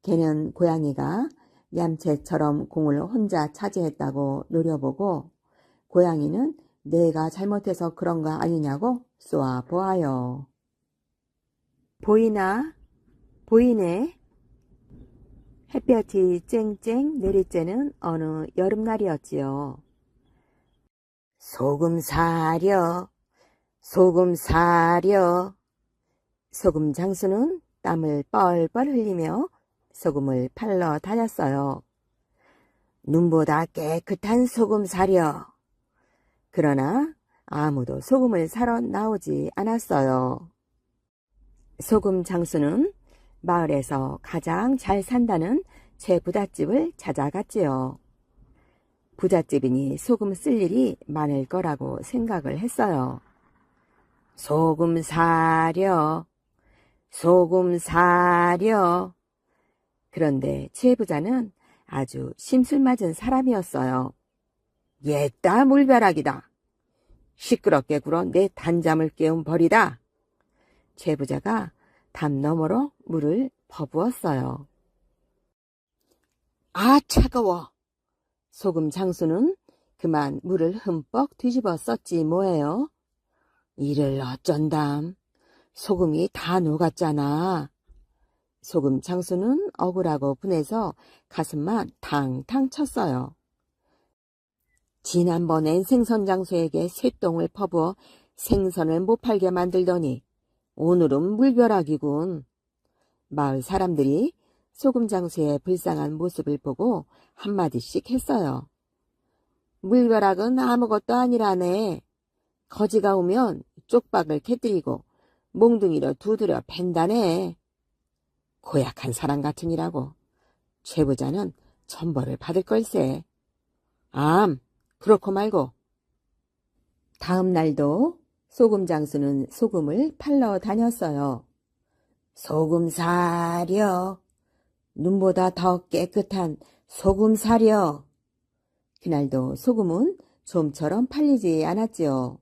개는 고양이가 얌체처럼 공을 혼자 차지했다고 노려보고 고양이는 내가 잘못해서 그런 거 아니냐고 쏘아보아요. 보이나? 보이네? 햇볕이 쨍쨍 내리쬐는 어느 여름날이었지요. 소금 사려, 소금 사려. 소금 장수는 땀을 뻘뻘 흘리며 소금을 팔러 다녔어요. 눈보다 깨끗한 소금 사려. 그러나 아무도 소금을 사러 나오지 않았어요. 소금 장수는 마을에서 가장 잘 산다는 제 부잣집을 찾아갔지요. 부잣집이니 소금 쓸 일이 많을 거라고 생각을 했어요. 소금 사려, 소금 사려. 그런데 제 부자는 아주 심술맞은 사람이었어요. 옛다 물벼락이다. 시끄럽게 굴어 내 단잠을 깨운 벌이다. 제 부자가 담 너머로 물을 퍼부었어요. 아, 차가워. 소금 장수는 그만 물을 흠뻑 뒤집어 썼지 뭐예요. 이를 어쩐담. 소금이 다 녹았잖아. 소금 장수는 억울하고 분해서 가슴만 탕탕 쳤어요. 지난번엔 생선 장수에게 쇳똥을 퍼부어 생선을 못 팔게 만들더니 오늘은 물벼락이군. 마을 사람들이 소금 장수의 불쌍한 모습을 보고 한마디씩 했어요. 물벼락은 아무것도 아니라네. 거지가 오면 쪽박을 캐뜨리고 몽둥이로 두드려 팬다네. 고약한 사람 같으니라고. 최 부자는 천벌을 받을 걸세. 암, 그렇고 말고. 다음 날도 소금 장수는 소금을 팔러 다녔어요. 소금 사려. 눈보다 더 깨끗한 소금 사려. 그날도 소금은 좀처럼 팔리지 않았지요.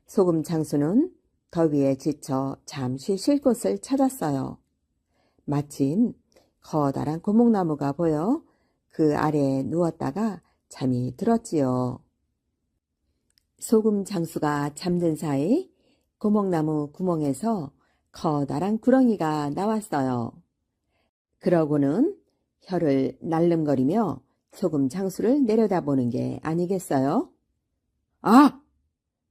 소금 장수는 더위에 지쳐 잠시 쉴 곳을 찾았어요. 마침 커다란 고목나무가 보여 그 아래에 누웠다가 잠이 들었지요. 소금 장수가 잠든 사이 고목나무 구멍에서 커다란 구렁이가 나왔어요. 그러고는 혀를 날름거리며 소금 장수를 내려다보는 게 아니겠어요? 아!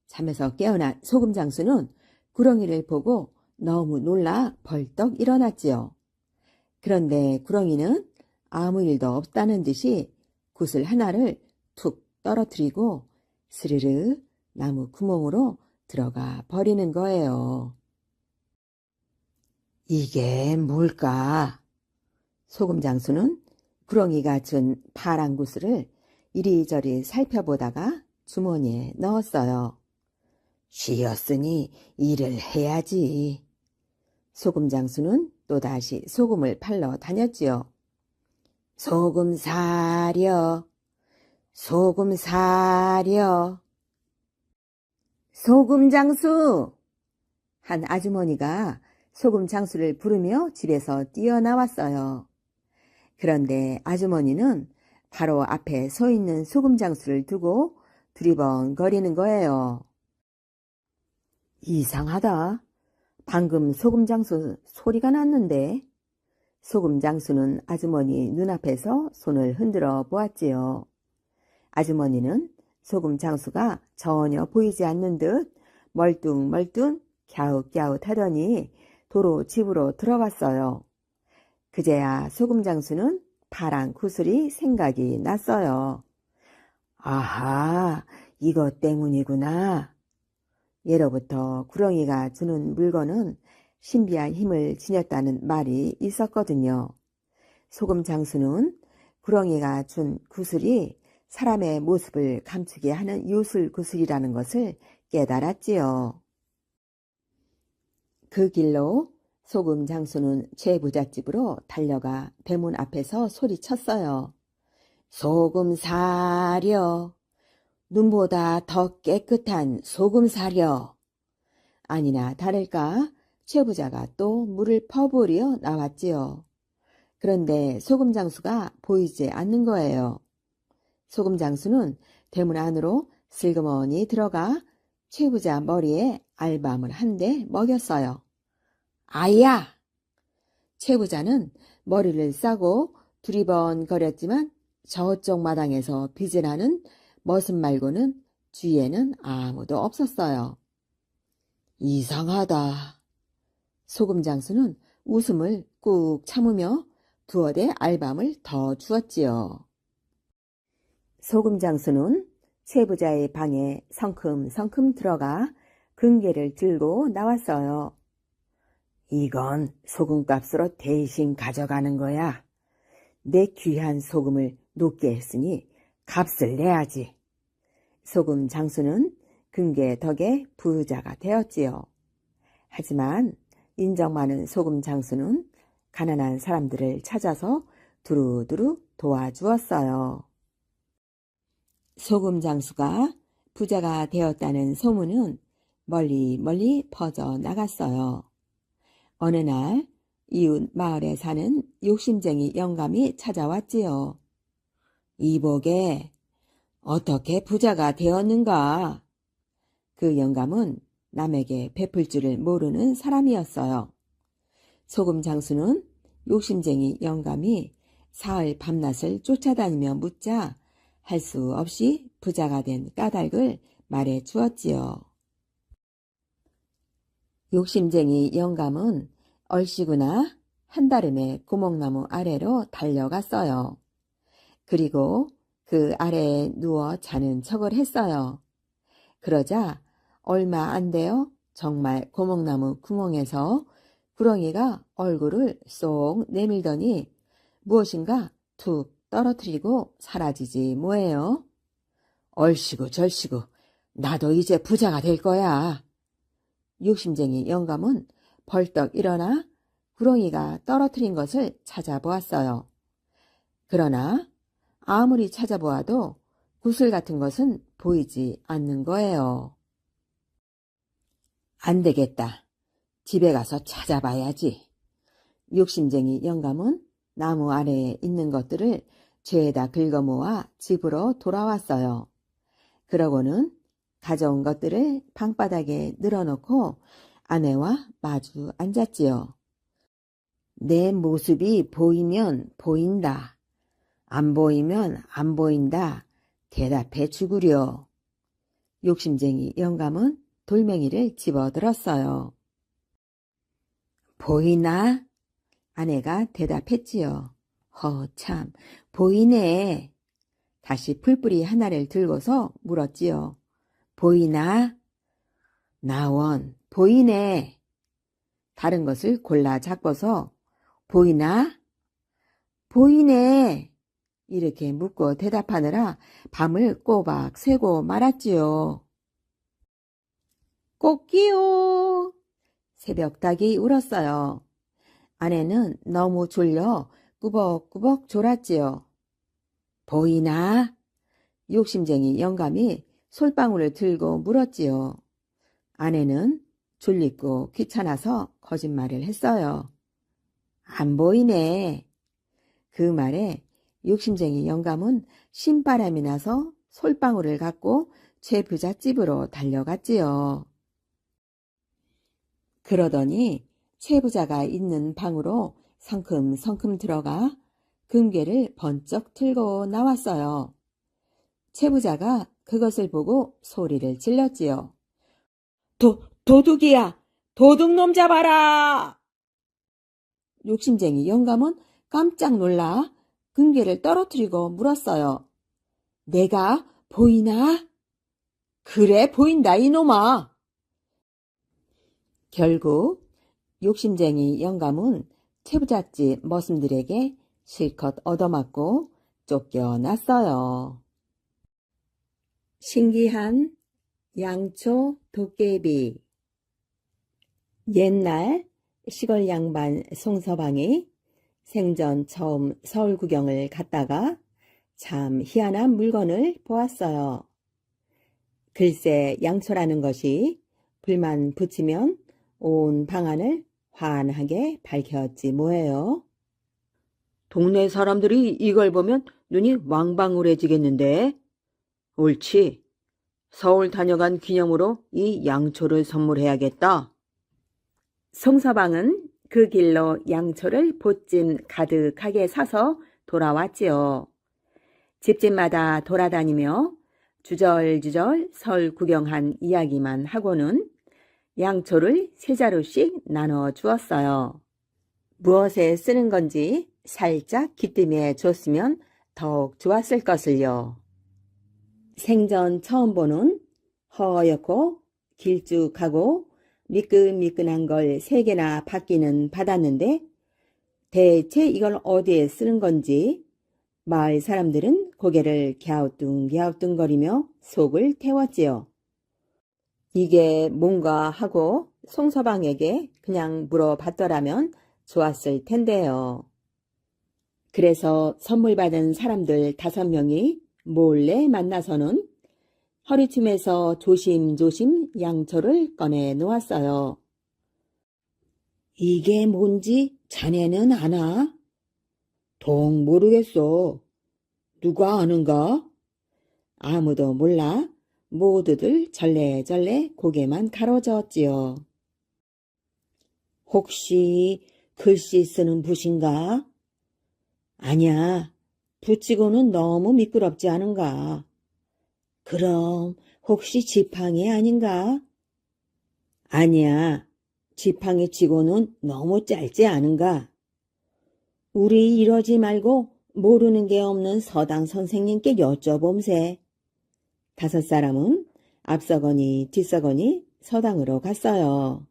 잠에서 깨어난 소금 장수는 구렁이를 보고 너무 놀라 벌떡 일어났지요. 그런데 구렁이는 아무 일도 없다는 듯이 구슬 하나를 툭 떨어뜨리고 스르르 나무 구멍으로 들어가 버리는 거예요. 이게 뭘까? 소금 장수는 구렁이가 준 파란 구슬을 이리저리 살펴보다가 주머니에 넣었어요. 쉬었으니 일을 해야지. 소금 장수는 또다시 소금을 팔러 다녔지요. 소금 사려, 소금 사려. 소금 장수! 한 아주머니가 소금 장수를 부르며 집에서 뛰어나왔어요. 그런데 아주머니는 바로 앞에 서 있는 소금 장수를 두고 두리번거리는 거예요. 이상하다. 방금 소금 장수 소리가 났는데. 소금 장수는 아주머니 눈앞에서 손을 흔들어 보았지요. 아주머니는 소금 장수가 전혀 보이지 않는 듯 멀뚱멀뚱 갸웃갸웃 하더니 도로 집으로 들어갔어요. 그제야 소금 장수는 파란 구슬이 생각이 났어요. 아하, 이것 때문이구나. 예로부터 구렁이가 주는 물건은 신비한 힘을 지녔다는 말이 있었거든요. 소금 장수는 구렁이가 준 구슬이 사람의 모습을 감추게 하는 요술 구슬이라는 것을 깨달았지요. 그 길로 소금 장수는 최부잣집으로 달려가 대문 앞에서 소리쳤어요. 소금 사려. 눈보다 더 깨끗한 소금 사려. 아니나 다를까 최부자가 또 물을 퍼부으려 나왔지요. 그런데 소금 장수가 보이지 않는 거예요. 소금 장수는 대문 안으로 슬그머니 들어가 최부자 머리에 알밤을 한 대 먹였어요. 아야! 최부자는 머리를 싸고 두리번거렸지만 저쪽 마당에서 빛이 나는 머슴 말고는 주위에는 아무도 없었어요. 이상하다. 소금 장수는 웃음을 꾹 참으며 두어 대 알밤을 더 주었지요. 소금 장수는 최부자의 방에 성큼성큼 들어가 금괴를 들고 나왔어요. 이건 소금값으로 대신 가져가는 거야. 내 귀한 소금을 녹게 했으니 값을 내야지. 소금 장수는 금괴 덕에 부자가 되었지요. 하지만 인정 많은 소금 장수는 가난한 사람들을 찾아서 두루두루 도와주었어요. 소금 장수가 부자가 되었다는 소문은 멀리 멀리 퍼져 나갔어요. 어느 날 이웃 마을에 사는 욕심쟁이 영감이 찾아왔지요. 이보게, 어떻게 부자가 되었는가? 그 영감은 남에게 베풀 줄을 모르는 사람이었어요. 소금 장수는 욕심쟁이 영감이 사흘 밤낮을 쫓아다니며 묻자 할 수 없이 부자가 된 까닭을 말해 주었지요. 욕심쟁이 영감은 얼씨구나 한다름에 구멍나무 아래로 달려갔어요. 그리고 그 아래에 누워 자는 척을 했어요. 그러자 얼마 안 되어 정말 구멍나무 구멍에서 구렁이가 얼굴을 쏙 내밀더니 무엇인가 툭 떨어뜨리고 사라지지 뭐예요. 얼씨구 절씨구 나도 이제 부자가 될 거야. 욕심쟁이 영감은 벌떡 일어나 구렁이가 떨어뜨린 것을 찾아보았어요. 그러나 아무리 찾아보아도 구슬 같은 것은 보이지 않는 거예요. 안 되겠다. 집에 가서 찾아봐야지. 욕심쟁이 영감은 나무 아래에 있는 것들을 죄에다 긁어 모아 집으로 돌아왔어요. 그러고는 가져온 것들을 방바닥에 늘어놓고 아내와 마주 앉았지요. 내 모습이 보이면 보인다. 안 보이면 안 보인다. 대답해 주구려. 욕심쟁이 영감은 돌멩이를 집어들었어요. 보이나? 아내가 대답했지요. 참, 보이네. 다시 풀뿌리 하나를 들고서 물었지요. 보이나? 나원, 보이네. 다른 것을 골라 잡고서 보이나? 보이네. 이렇게 묻고 대답하느라 밤을 꼬박 새고 말았지요. 꽃기요. 새벽닭이 울었어요. 아내는 너무 졸려 꾸벅꾸벅 졸았지요. 보이나? 욕심쟁이 영감이 솔방울을 들고 물었지요. 아내는 졸리고 귀찮아서 거짓말을 했어요. 안 보이네. 그 말에 욕심쟁이 영감은 신바람이 나서 솔방울을 갖고 최부잣집으로 달려갔지요. 그러더니 최부자가 있는 방으로 성큼성큼 들어가 금괴를 번쩍 들고 나왔어요. 최부자가 그것을 보고 소리를 질렀지요. 도둑이야! 도둑놈 잡아라! 욕심쟁이 영감은 깜짝 놀라 금괴를 떨어뜨리고 물었어요. 내가 보이나? 그래 보인다 이놈아. 결국 욕심쟁이 영감은 최부잣집 머슴들에게 실컷 얻어맞고 쫓겨났어요. 신기한 양초 도깨비. 옛날 시골 양반 송서방이 생전 처음 서울 구경을 갔다가 참 희한한 물건을 보았어요. 글쎄 양초라는 것이 불만 붙이면 온 방안을 환하게 밝혔지 뭐예요. 동네 사람들이 이걸 보면 눈이 왕방울해지겠는데. 옳지. 서울 다녀간 기념으로 이 양초를 선물해야겠다. 송서방은 그 길로 양초를 보찜 가득하게 사서 돌아왔지요. 집집마다 돌아다니며 주절주절 설 구경한 이야기만 하고는 양초를 3자루씩 나눠 주었어요. 무엇에 쓰는 건지 살짝 귀뜸해 줬으면 더욱 좋았을 것을요. 생전 처음 보는 허옇고 길쭉하고 미끈미끈한 걸 3개나 받기는 받았는데 대체 이걸 어디에 쓰는 건지 마을 사람들은 고개를 갸우뚱갸우뚱거리며 속을 태웠지요. 이게 뭔가 하고 송서방에게 그냥 물어봤더라면 좋았을 텐데요. 그래서 선물 받은 사람들 5명이 몰래 만나서는 허리춤에서 조심조심 양초를 꺼내 놓았어요. 이게 뭔지 자네는 아나? 동 모르겠어. 누가 아는가? 아무도 몰라. 모두들 절레절레 고개만 가로저었지요. 혹시 글씨 쓰는 붓인가? 아니야. 붙이고는 너무 미끄럽지 않은가? 그럼 혹시 지팡이 아닌가? 아니야. 지팡이 치고는 너무 짧지 않은가? 우리 이러지 말고 모르는 게 없는 서당 선생님께 여쭤봄세. 5 사람은 앞서거니 뒤서거니 서당으로 갔어요.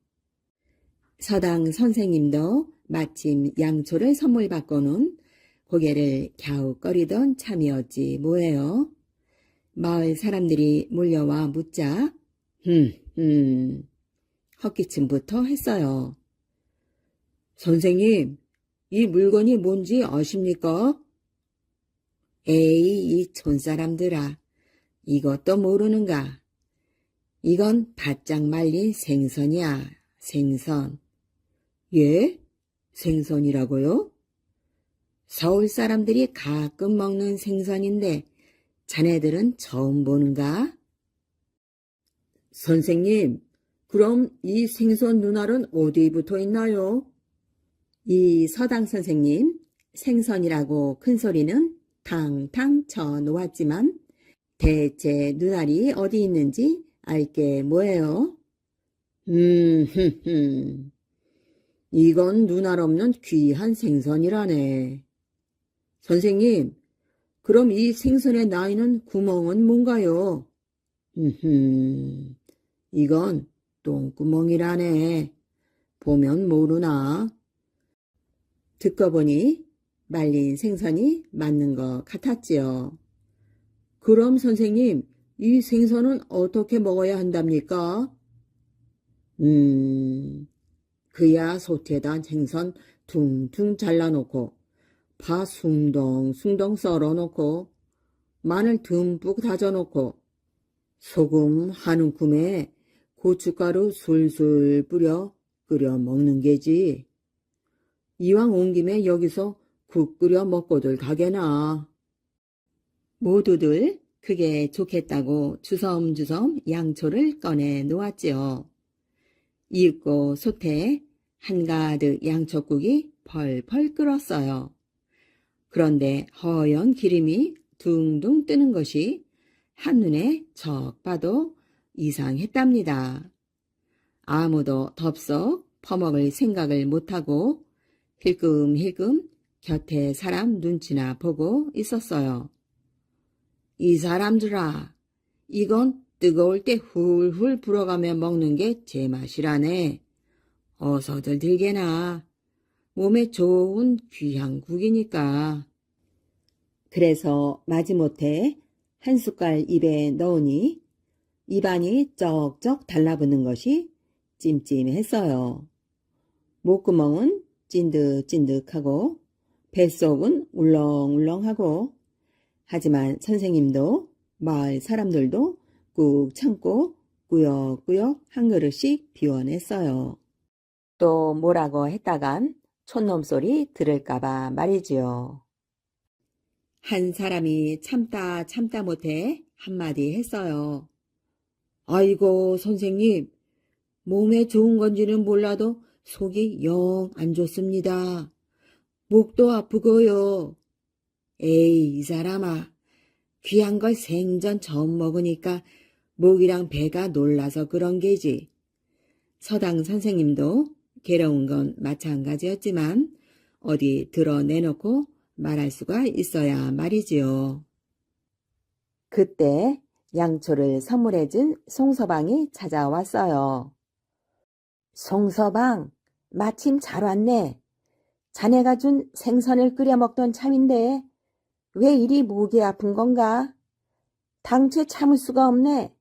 서당 선생님도 마침 양초를 선물 받고는 고개를 갸웃거리던 참이었지 뭐예요. 마을 사람들이 몰려와 묻자 헛기침부터 했어요. 선생님, 이 물건이 뭔지 아십니까? 에이, 이 촌사람들아, 이것도 모르는가? 이건 바짝 말린 생선이야, 생선. 예? 생선이라고요? 서울 사람들이 가끔 먹는 생선인데 자네들은 처음 보는가? 선생님, 그럼 이 생선 눈알은 어디 붙어 있나요? 이 서당 선생님, 생선이라고 큰 소리는 탕탕 쳐 놓았지만 대체 눈알이 어디 있는지 알게 뭐예요? 이건 눈알 없는 귀한 생선이라네. 선생님, 그럼 이 생선의 나이는 구멍은 뭔가요? 이건 똥구멍이라네. 보면 모르나? 듣고 보니 말린 생선이 맞는 것 같았지요. 그럼 선생님, 이 생선은 어떻게 먹어야 한답니까? 그야 솥에다 생선 퉁퉁 잘라놓고 파 숭덩숭덩 썰어놓고 마늘 듬뿍 다져놓고 소금 한 움큼에 고춧가루 술술 뿌려 끓여 먹는 게지. 이왕 온 김에 여기서 국 끓여 먹고들 가게나. 모두들 그게 좋겠다고 주섬주섬 양초를 꺼내 놓았지요. 이윽고 솥에 한가득 양초국이 펄펄 끓었어요. 그런데 허연 기름이 둥둥 뜨는 것이 한눈에 적 봐도 이상했답니다. 아무도 덥석 퍼먹을 생각을 못하고 힐끔힐끔 곁에 사람 눈치나 보고 있었어요. 이 사람들아, 이건 뜨거울 때 훌훌 불어가며 먹는 게 제맛이라네. 어서들 들게나. 몸에 좋은 귀한 국이니까. 그래서 마지못해 한 숟갈 입에 넣으니 입안이 쩍쩍 달라붙는 것이 찜찜했어요. 목구멍은 찐득찐득하고 뱃속은 울렁울렁하고, 하지만 선생님도 마을 사람들도 꾹 참고 꾸역꾸역 한 그릇씩 비워냈어요. 또 뭐라고 했다간 촌놈 소리 들을까봐 말이지요. 한 사람이 참다 못해 한마디 했어요. 아이고, 선생님, 몸에 좋은 건지는 몰라도 속이 영 안 좋습니다. 목도 아프고요. 에이, 이 사람아, 귀한 걸 생전 처음 먹으니까 목이랑 배가 놀라서 그런 게지. 서당 선생님도 괴로운 건 마찬가지였지만 어디 드러내놓고 말할 수가 있어야 말이지요. 그때 양초를 선물해준 송서방이 찾아왔어요. 송서방, 마침 잘 왔네. 자네가 준 생선을 끓여 먹던 참인데 왜 이리 목이 아픈 건가? 당최 참을 수가 없네.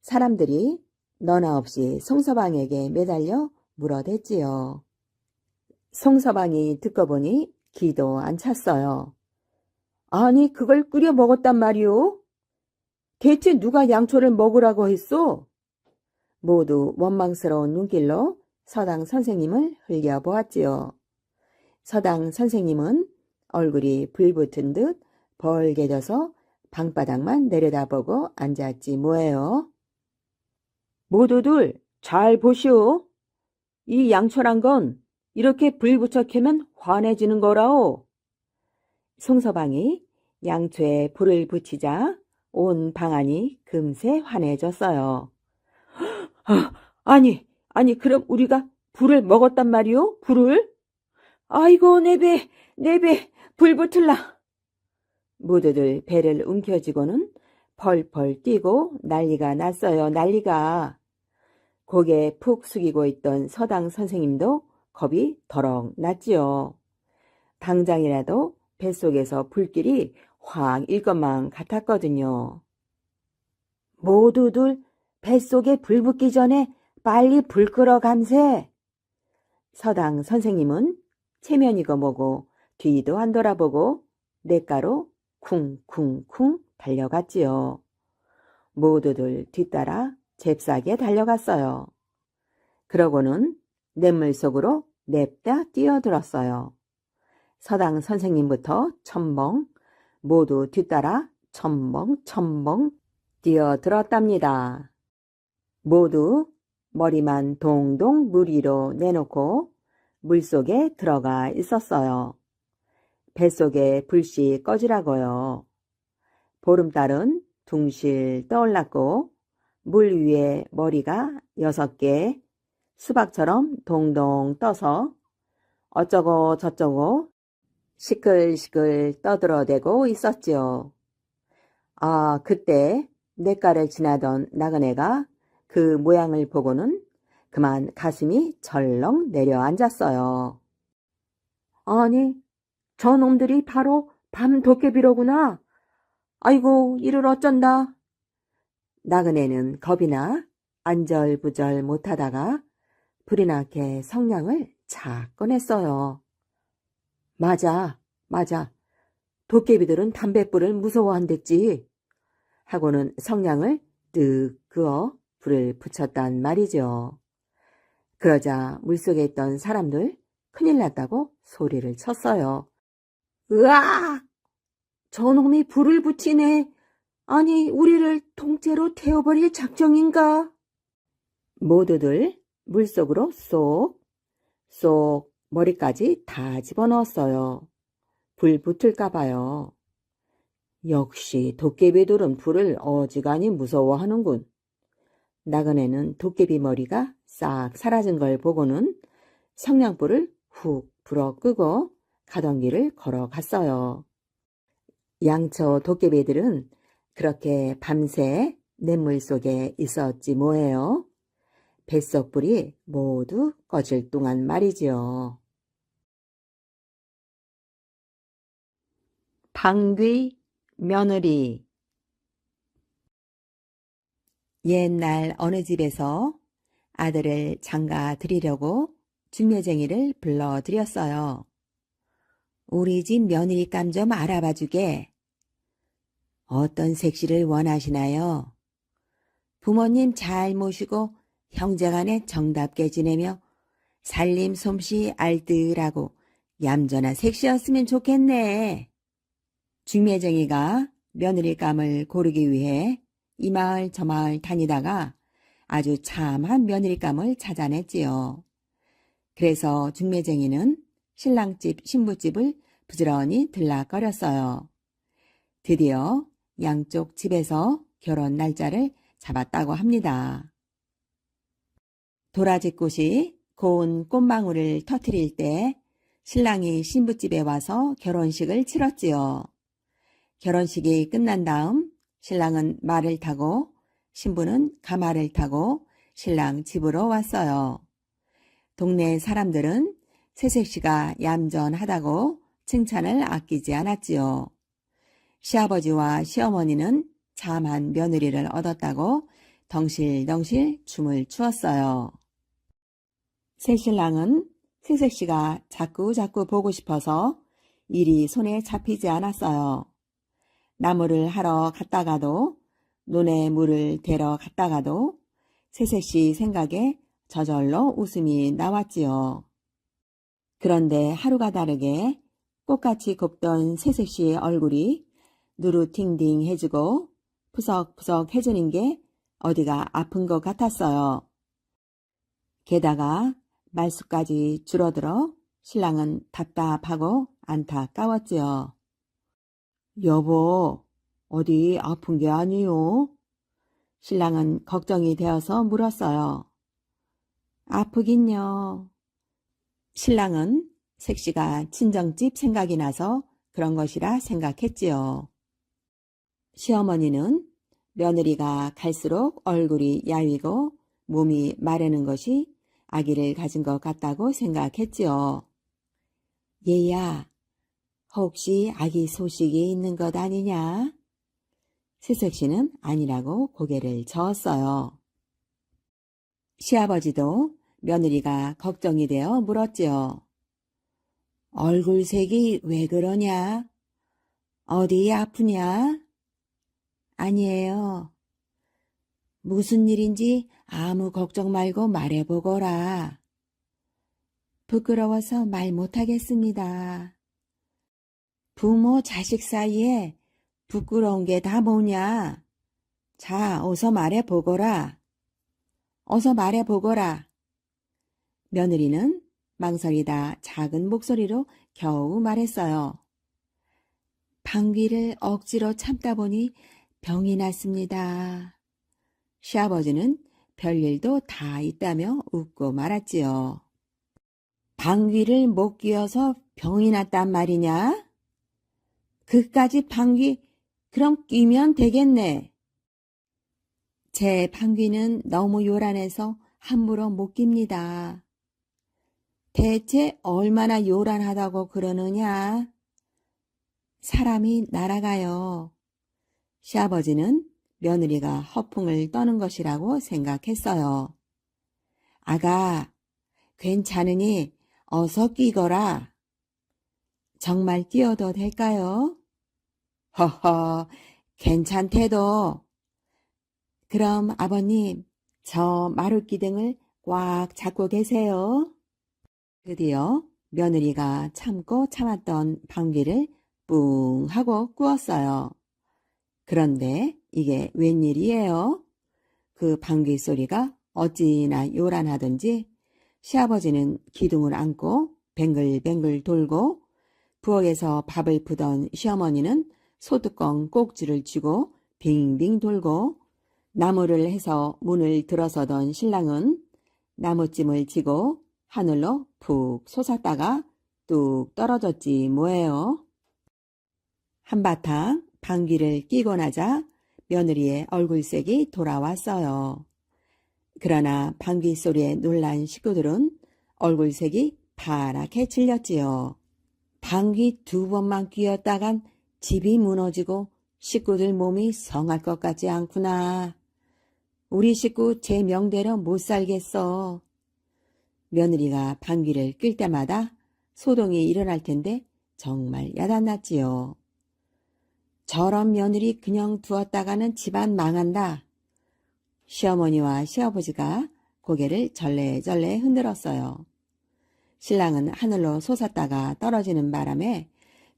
사람들이 너나 없이 송서방에게 매달려 물어댔지요. 송서방이 듣고 보니 기도 안 찼어요. 아니, 그걸 끓여 먹었단 말이오? 대체 누가 양초를 먹으라고 했소? 모두 원망스러운 눈길로 서당 선생님을 흘려보았지요. 서당 선생님은 얼굴이 불붙은 듯 벌게져서 방바닥만 내려다보고 앉았지 뭐예요. 모두들 잘 보시오. 이 양초란 건 이렇게 불 붙여 캐면 환해지는 거라오. 송서방이 양초에 불을 붙이자 온 방안이 금세 환해졌어요. 아니, 그럼 우리가 불을 먹었단 말이오? 불을? 아이고, 내 배, 불 붙을라. 모두들 배를 움켜쥐고는 펄펄 뛰고 난리가 났어요, 난리가. 고개 푹 숙이고 있던 서당 선생님도 겁이 더럭 났지요. 당장이라도 뱃속에서 불길이 확 일 것만 같았거든요. 모두들 뱃속에 불 붙기 전에 빨리 불 끄러 감세. 서당 선생님은 체면이고 뭐고 뒤도 안 돌아보고 냇가로 쿵쿵쿵 달려갔지요. 모두들 뒤따라 잽싸게 달려갔어요. 그러고는 냇물 속으로 냅다 뛰어들었어요. 서당 선생님부터 첨벙, 모두 뒤따라 첨벙 뛰어들었답니다. 모두 머리만 동동 물 위로 내놓고 물속에 들어가 있었어요. 뱃속에 불씨 꺼지라고요. 보름달은 둥실 떠올랐고 물 위에 머리가 6개 수박처럼 동동 떠서 어쩌고 저쩌고 시끌시끌 떠들어대고 있었지요. 아, 그때 냇가를 지나던 나그네가 그 모양을 보고는 그만 가슴이 절렁 내려앉았어요. 아니, 저놈들이 바로 밤 도깨비로구나. 아이고, 이를 어쩐다. 나그네는 겁이나 안절부절 못하다가 불이 나게 성냥을 착 꺼냈어요. 맞아. 도깨비들은 담뱃불을 무서워한댔지. 하고는 성냥을 뜩 그어 불을 붙였단 말이죠. 그러자 물속에 있던 사람들 큰일 났다고 소리를 쳤어요. 으악! 저놈이 불을 붙이네. 아니, 우리를 통째로 태워버릴 작정인가? 모두들 물속으로 쏙 머리까지 다 집어넣었어요. 불 붙을까 봐요. 역시 도깨비들은 불을 어지간히 무서워하는군. 나그네는 도깨비 머리가 싹 사라진 걸 보고는 성냥불을 훅 불어 끄고 가던 길을 걸어갔어요. 양초 도깨비들은 그렇게 밤새 냇물 속에 있었지 뭐예요. 뱃속불이 모두 꺼질 동안 말이지요. 방귀, 며느리. 옛날 어느 집에서 아들을 장가 드리려고 중매쟁이를 불러들였어요. 우리 집 며느리감 좀 알아봐 주게. 어떤 색시를 원하시나요? 부모님 잘 모시고 형제간에 정답게 지내며 살림 솜씨 알뜰하고 얌전한 색시였으면 좋겠네. 중매쟁이가 며느리감을 고르기 위해 이 마을 저 마을 다니다가 아주 참한 며느리감을 찾아냈지요. 그래서 중매쟁이는 신랑집 신부집을 부지런히 들락거렸어요. 드디어 양쪽 집에서 결혼 날짜를 잡았다고 합니다. 도라지꽃이 고운 꽃망울을 터뜨릴 때 신랑이 신부집에 와서 결혼식을 치렀지요. 결혼식이 끝난 다음 신랑은 말을 타고 신부는 가마를 타고 신랑 집으로 왔어요. 동네 사람들은 새색시가 얌전하다고 칭찬을 아끼지 않았지요. 시아버지와 시어머니는 참한 며느리를 얻었다고 덩실덩실 춤을 추었어요. 새신랑은 새색시가 자꾸 보고 싶어서 일이 손에 잡히지 않았어요. 나무를 하러 갔다가도 논에 물을 대러 갔다가도 새색시 생각에 저절로 웃음이 나왔지요. 그런데 하루가 다르게 꽃같이 곱던 새색시의 얼굴이 누르팅팅해지고 푸석푸석해지는 게 어디가 아픈 것 같았어요. 게다가 말수까지 줄어들어 신랑은 답답하고 안타까웠지요. 여보, 어디 아픈 게 아니요? 신랑은 걱정이 되어서 물었어요. 아프긴요. 신랑은 색시가 친정집 생각이 나서 그런 것이라 생각했지요. 시어머니는 며느리가 갈수록 얼굴이 야위고 몸이 마르는 것이 아기를 가진 것 같다고 생각했지요. 얘야, 혹시 아기 소식이 있는 것 아니냐? 새색시는 아니라고 고개를 저었어요. 시아버지도 며느리가 걱정이 되어 물었지요. 얼굴색이 왜 그러냐? 어디 아프냐? 아니에요. 무슨 일인지 아무 걱정 말고 말해보거라. 부끄러워서 말 못하겠습니다. 부모 자식 사이에 부끄러운 게 다 뭐냐? 자, 어서 말해보거라. 어서 말해보거라. 며느리는 망설이다 작은 목소리로 겨우 말했어요. 방귀를 억지로 참다 보니 병이 났습니다. 시아버지는 별일도 다 있다며 웃고 말았지요. 방귀를 못 뀌어서 병이 났단 말이냐? 그까지 방귀 그럼 끼면 되겠네. 제 방귀는 너무 요란해서 함부로 못 낍니다. 대체 얼마나 요란하다고 그러느냐? 사람이 날아가요. 시아버지는 며느리가 허풍을 떠는 것이라고 생각했어요. 아가, 괜찮으니 어서 끼거라. 정말 끼어도 될까요? 허허, 괜찮대도. 그럼 아버님, 저 마룻기둥을 꽉 잡고 계세요. 드디어 며느리가 참고 참았던 방귀를 뿡 하고 꾸었어요. 그런데 이게 웬일이에요? 그 방귀 소리가 어찌나 요란하던지 시아버지는 기둥을 안고 뱅글뱅글 돌고 부엌에서 밥을 푸던 시어머니는 소뚜껑 꼭지를 쥐고 빙빙 돌고 나무를 해서 문을 들어서던 신랑은 나무찜을 쥐고 하늘로 푹 솟았다가 뚝 떨어졌지 뭐예요. 한바탕 방귀를 끼고 나자 며느리의 얼굴색이 돌아왔어요. 그러나 방귀 소리에 놀란 식구들은 얼굴색이 파랗게 질렸지요. 방귀 2번만 뀌었다간 집이 무너지고 식구들 몸이 성할 것 같지 않구나. 우리 식구 제 명대로 못 살겠어. 며느리가 방귀를 낄 때마다 소동이 일어날 텐데 정말 야단났지요. 저런 며느리 그냥 두었다가는 집안 망한다. 시어머니와 시아버지가 고개를 절레절레 흔들었어요. 신랑은 하늘로 솟았다가 떨어지는 바람에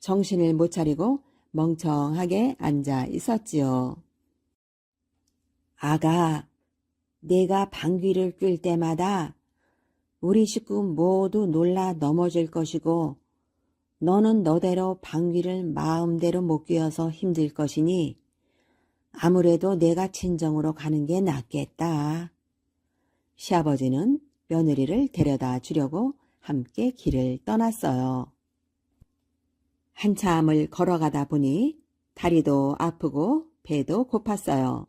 정신을 못 차리고 멍청하게 앉아 있었지요. 아가, 내가 방귀를 낄 때마다 우리 식구 모두 놀라 넘어질 것이고 너는 너대로 방귀를 마음대로 못 뀌어서 힘들 것이니 아무래도 내가 친정으로 가는 게 낫겠다. 시아버지는 며느리를 데려다 주려고 함께 길을 떠났어요. 한참을 걸어가다 보니 다리도 아프고 배도 고팠어요.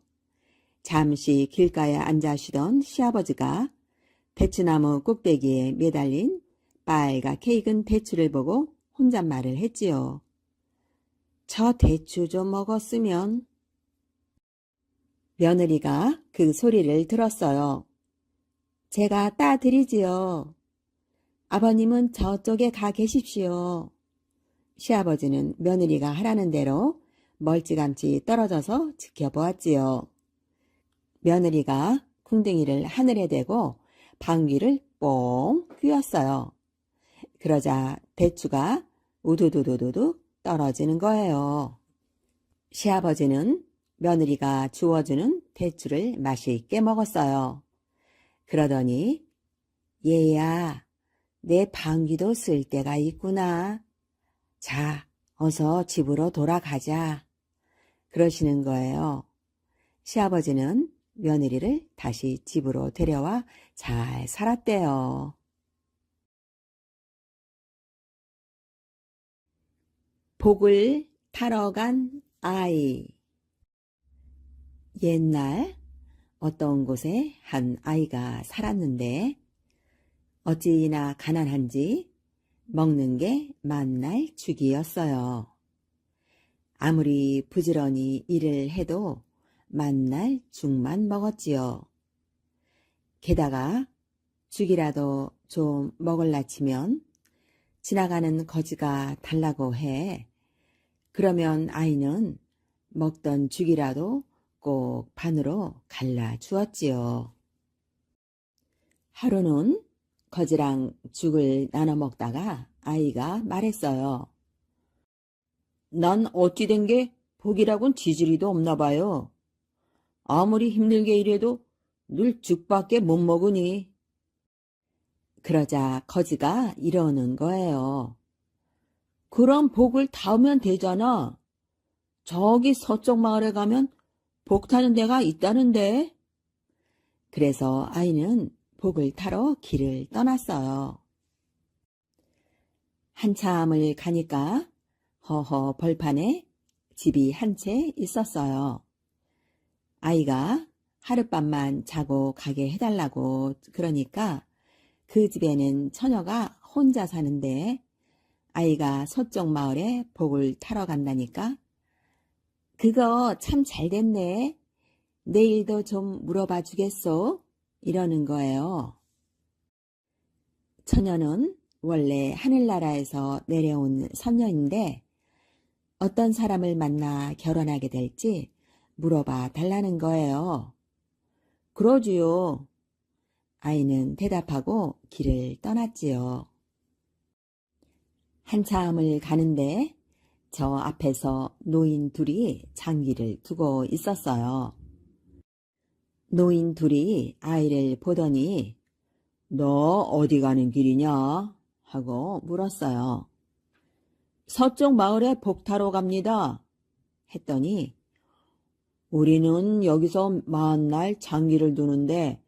잠시 길가에 앉아 쉬던 시아버지가 대추나무 꼭대기에 매달린 빨갛게 익은 대추를 보고 혼잣말을 했지요. 저 대추 좀 먹었으면. 며느리가 그 소리를 들었어요. 제가 따드리지요. 아버님은 저쪽에 가 계십시오. 시아버지는 며느리가 하라는 대로 멀찌감치 떨어져서 지켜보았지요. 며느리가 궁둥이를 하늘에 대고 방귀를 뽕 뀌었어요. 그러자 대추가 우두두두두두 떨어지는 거예요. 시아버지는 며느리가 주워주는 대추를 맛있게 먹었어요. 그러더니 얘야, 내 방귀도 쓸 때가 있구나. 자, 어서 집으로 돌아가자. 그러시는 거예요. 시아버지는 며느리를 다시 집으로 데려와 잘 살았대요. 복을 타러 간 아이. 옛날 어떤 곳에 한 아이가 살았는데 어찌나 가난한지 먹는 게 만날 죽이었어요. 아무리 부지런히 일을 해도 만날 죽만 먹었지요. 게다가 죽이라도 좀 먹을라 치면 지나가는 거지가 달라고 해. 그러면 아이는 먹던 죽이라도 꼭 반으로 갈라 주었지요. 하루는 거지랑 죽을 나눠 먹다가 아이가 말했어요. 난 어찌 된 게 복이라곤 지지리도 없나 봐요. 아무리 힘들게 일해도 늘 죽밖에 못 먹으니. 그러자 거지가 이러는 거예요. 그럼 복을 타면 되잖아. 저기 서쪽 마을에 가면 복 타는 데가 있다는데. 그래서 아이는 복을 타러 길을 떠났어요. 한참을 가니까 허허 벌판에 집이 한 채 있었어요. 아이가 하룻밤만 자고 가게 해달라고 그러니까 그 집에는 처녀가 혼자 사는데 아이가 서쪽 마을에 복을 타러 간다니까. 그거 참 잘됐네. 내일도 좀 물어봐 주겠소? 이러는 거예요. 처녀는 원래 하늘나라에서 내려온 선녀인데 어떤 사람을 만나 결혼하게 될지 물어봐 달라는 거예요. 그러지요. 아이는 대답하고 길을 떠났지요. 한참을 가는데 저 앞에서 노인 둘이 장기를 두고 있었어요. 노인 둘이 아이를 보더니 너 어디 가는 길이냐? 하고 물었어요. 서쪽 마을에 복 타러 갑니다. 했더니 우리는 여기서 만날 장기를 두는데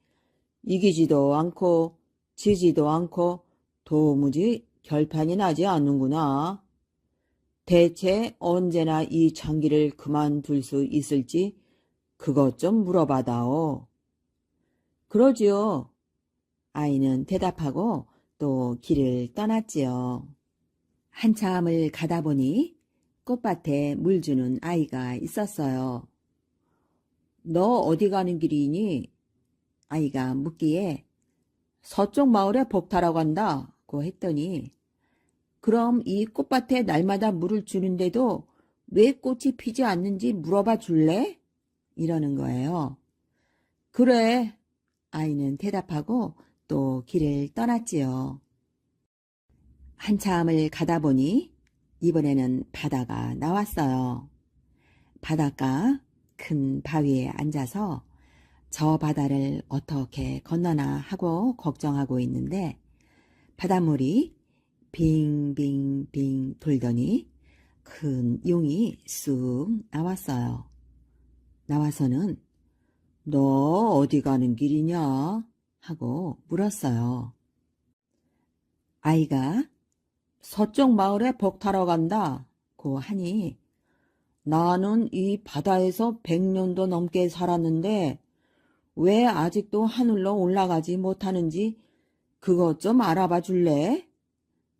이기지도 않고 지지도 않고 도무지 결판이 나지 않는구나. 대체 언제나 이 장기를 그만둘 수 있을지 그것 좀 물어봐다오. 그러지요. 아이는 대답하고 또 길을 떠났지요. 한참을 가다 보니 꽃밭에 물 주는 아이가 있었어요. 너 어디 가는 길이니? 아이가 묻기에 서쪽 마을에 복타러 간다고 했더니 그럼 이 꽃밭에 날마다 물을 주는데도 왜 꽃이 피지 않는지 물어봐 줄래? 이러는 거예요. 그래. 아이는 대답하고 또 길을 떠났지요. 한참을 가다 보니 이번에는 바다가 나왔어요. 바닷가 큰 바위에 앉아서 저 바다를 어떻게 건너나 하고 걱정하고 있는데 바닷물이 빙빙빙 돌더니 큰 용이 쑥 나왔어요. 나와서는 너 어디 가는 길이냐? 하고 물었어요. 아이가 서쪽 마을에 복타러 간다고 하니 나는 이 바다에서 100년도 넘게 살았는데 왜 아직도 하늘로 올라가지 못하는지 그것 좀 알아봐 줄래?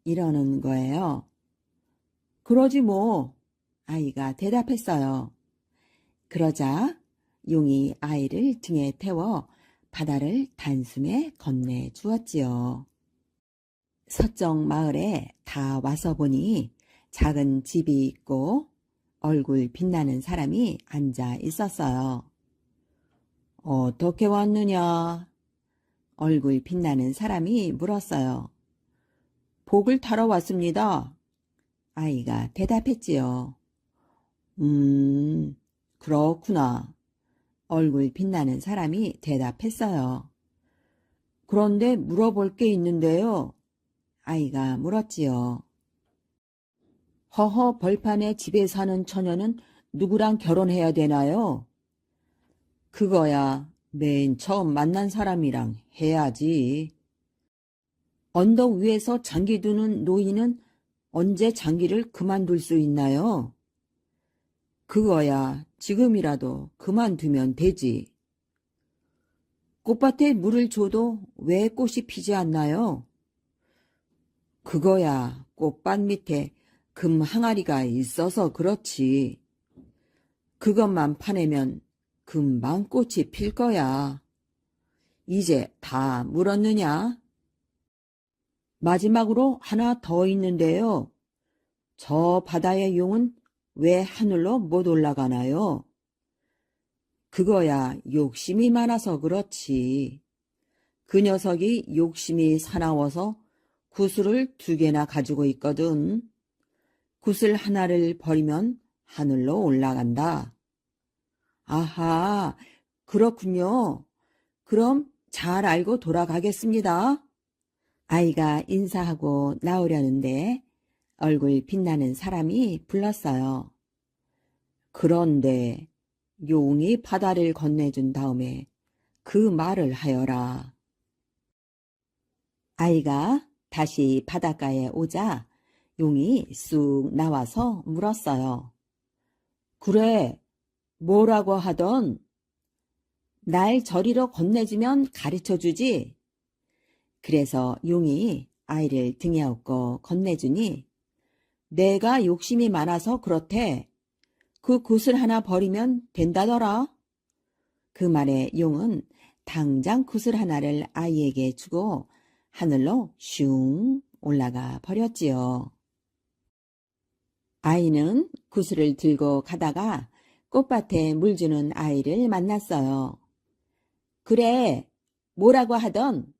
이러는 거예요. 그러지 뭐. 아이가 대답했어요. 그러자 용이 아이를 등에 태워 바다를 단숨에 건네 주었지요. 서쪽 마을에 다 와서 보니 작은 집이 있고 얼굴 빛나는 사람이 앉아 있었어요. 어떻게 왔느냐? 얼굴 빛나는 사람이 물었어요. 복을 타러 왔습니다. 아이가 대답했지요. 그렇구나. 얼굴 빛나는 사람이 대답했어요. 그런데 물어볼 게 있는데요. 아이가 물었지요. 허허 벌판에 집에 사는 처녀는 누구랑 결혼해야 되나요? 그거야 맨 처음 만난 사람이랑 해야지. 언덕 위에서 장기 두는 노인은 언제 장기를 그만둘 수 있나요? 그거야 지금이라도 그만두면 되지. 꽃밭에 물을 줘도 왜 꽃이 피지 않나요? 그거야 꽃밭 밑에 금 항아리가 있어서 그렇지. 그것만 파내면 금방 꽃이 필 거야. 이제 다 물었느냐? 마지막으로 하나 더 있는데요. 저 바다의 용은 왜 하늘로 못 올라가나요? 그거야 욕심이 많아서 그렇지. 그 녀석이 욕심이 사나워서 구슬을 2개나 가지고 있거든. 구슬 하나를 버리면 하늘로 올라간다. 아하, 그렇군요. 그럼 잘 알고 돌아가겠습니다. 아이가 인사하고 나오려는데 얼굴 빛나는 사람이 불렀어요. 그런데 용이 바다를 건네준 다음에 그 말을 하여라. 아이가 다시 바닷가에 오자 용이 쑥 나와서 물었어요. 그래, 뭐라고 하던? 날 저리로 건네주면 가르쳐주지. 그래서 용이 아이를 등에 업고 건네주니 내가 욕심이 많아서 그렇대. 그 굿을 하나 버리면 된다더라. 그 말에 용은 당장 굿을 하나를 아이에게 주고 하늘로 슝 올라가 버렸지요. 아이는 구슬을 들고 가다가 꽃밭에 물 주는 아이를 만났어요. 그래, 뭐라고 하던?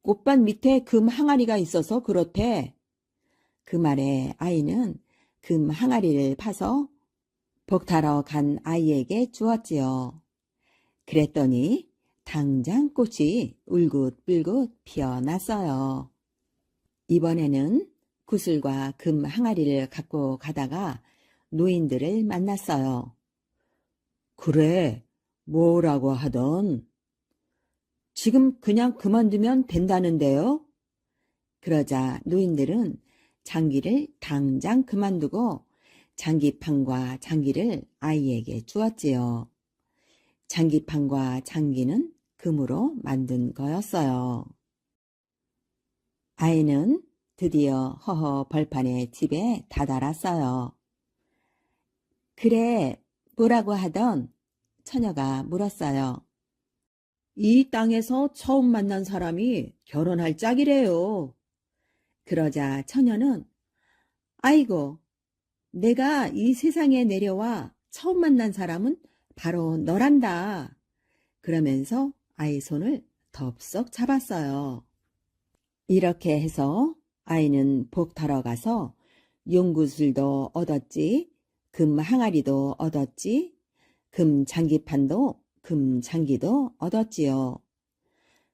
꽃밭 밑에 금 항아리가 있어서 그렇대. 그 말에 아이는 금 항아리를 파서 복타러 간 아이에게 주었지요. 그랬더니 당장 꽃이 울긋불긋 피어났어요. 이번에는 구슬과 금 항아리를 갖고 가다가 노인들을 만났어요. 그래, 뭐라고 하던? 지금 그냥 그만두면 된다는데요? 그러자 노인들은 장기를 당장 그만두고 장기판과 장기를 아이에게 주었지요. 장기판과 장기는 금으로 만든 거였어요. 아이는 드디어 허허 벌판의 집에 다다랐어요. 그래, 뭐라고 하던 처녀가 물었어요. 이 땅에서 처음 만난 사람이 결혼할 짝이래요. 그러자 처녀는 아이고, 내가 이 세상에 내려와 처음 만난 사람은 바로 너란다. 그러면서 아이 손을 덥석 잡았어요. 이렇게 해서 아이는 복 타러 가서 용구술도 얻었지, 금 항아리도 얻었지, 금 장기판도 금 장기도 얻었지요.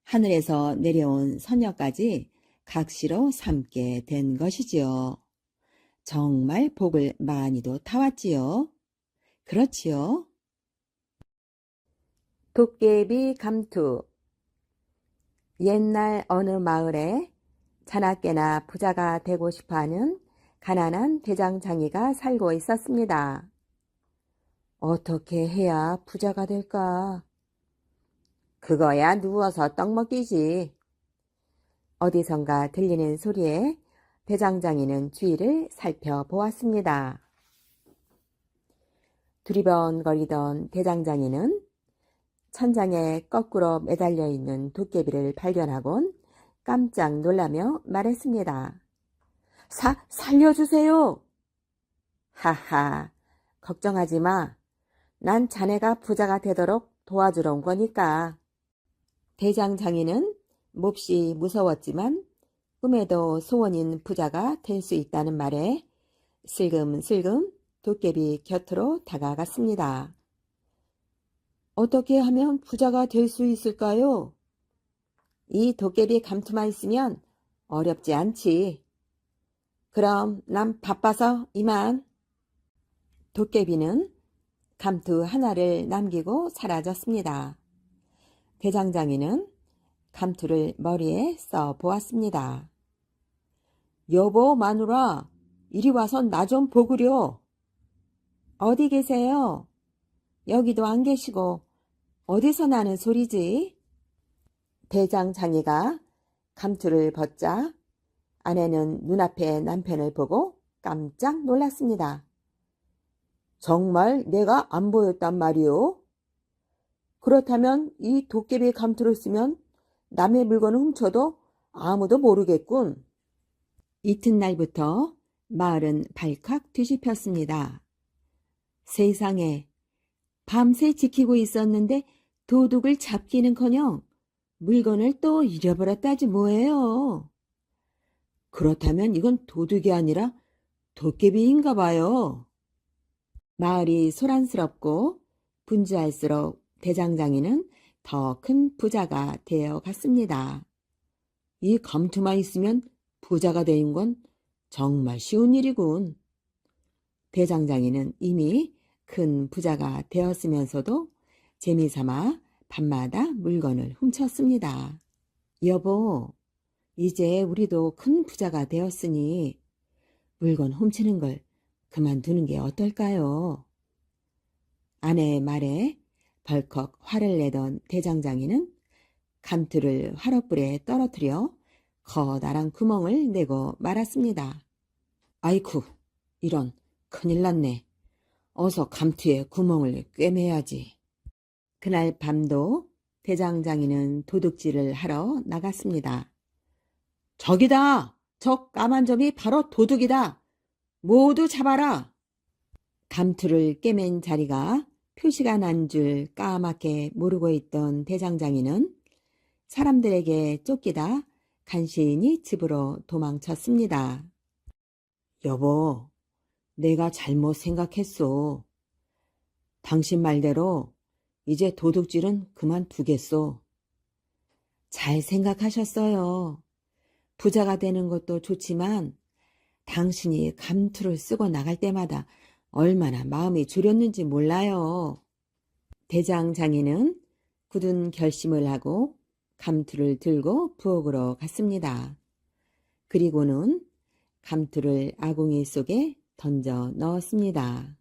하늘에서 내려온 선녀까지 각시로 삼게 된 것이지요. 정말 복을 많이도 타왔지요. 그렇지요. 도깨비 감투. 옛날 어느 마을에 자나깨나 부자가 되고 싶어하는 가난한 대장장이가 살고 있었습니다. 어떻게 해야 부자가 될까? 그거야 누워서 떡 먹기지. 어디선가 들리는 소리에 대장장이는 주위를 살펴보았습니다. 두리번거리던 대장장이는 천장에 거꾸로 매달려 있는 도깨비를 발견하곤 깜짝 놀라며 말했습니다. 살려주세요. 하하, 걱정하지 마. 난 자네가 부자가 되도록 도와주러 온 거니까. 대장장이는 몹시 무서웠지만 꿈에도 소원인 부자가 될 수 있다는 말에 슬금슬금 도깨비 곁으로 다가갔습니다. 어떻게 하면 부자가 될 수 있을까요? 이 도깨비 감투만 있으면 어렵지 않지. 그럼 난 바빠서 이만. 도깨비는 감투 하나를 남기고 사라졌습니다. 대장장이는 감투를 머리에 써 보았습니다. 여보, 마누라, 이리 와서 나 좀 보구려. 어디 계세요? 여기도 안 계시고 어디서 나는 소리지? 대장장이가 감투를 벗자 아내는 눈앞에 남편을 보고 깜짝 놀랐습니다. 정말 내가 안 보였단 말이오? 그렇다면 이 도깨비 감투를 쓰면 남의 물건을 훔쳐도 아무도 모르겠군. 이튿날부터 마을은 발칵 뒤집혔습니다. 세상에, 밤새 지키고 있었는데 도둑을 잡기는커녕 물건을 또 잃어버렸다지 뭐예요. 그렇다면 이건 도둑이 아니라 도깨비인가 봐요. 마을이 소란스럽고 분주할수록 대장장이는 더 큰 부자가 되어 갔습니다. 이 감투만 있으면 부자가 되는 건 정말 쉬운 일이군. 대장장이는 이미 큰 부자가 되었으면서도 재미삼아 밤마다 물건을 훔쳤습니다. 여보, 이제 우리도 큰 부자가 되었으니 물건 훔치는 걸 그만두는 게 어떨까요? 아내의 말에 벌컥 화를 내던 대장장이는 감투를 화롯불에 떨어뜨려 커다란 구멍을 내고 말았습니다. 아이쿠, 이런, 큰일 났네. 어서 감투에 구멍을 꿰매야지. 그날 밤도 대장장이는 도둑질을 하러 나갔습니다. 저기다! 저 까만 점이 바로 도둑이다! 모두 잡아라! 감투를 꿰맨 자리가 표시가 난 줄 까맣게 모르고 있던 대장장이는 사람들에게 쫓기다 간신히 집으로 도망쳤습니다. 여보, 내가 잘못 생각했소. 당신 말대로 이제 도둑질은 그만두겠소. 잘 생각하셨어요. 부자가 되는 것도 좋지만 당신이 감투를 쓰고 나갈 때마다 얼마나 마음이 졸였는지 몰라요. 대장장이는 굳은 결심을 하고 감투를 들고 부엌으로 갔습니다. 그리고는 감투를 아궁이 속에 던져 넣었습니다.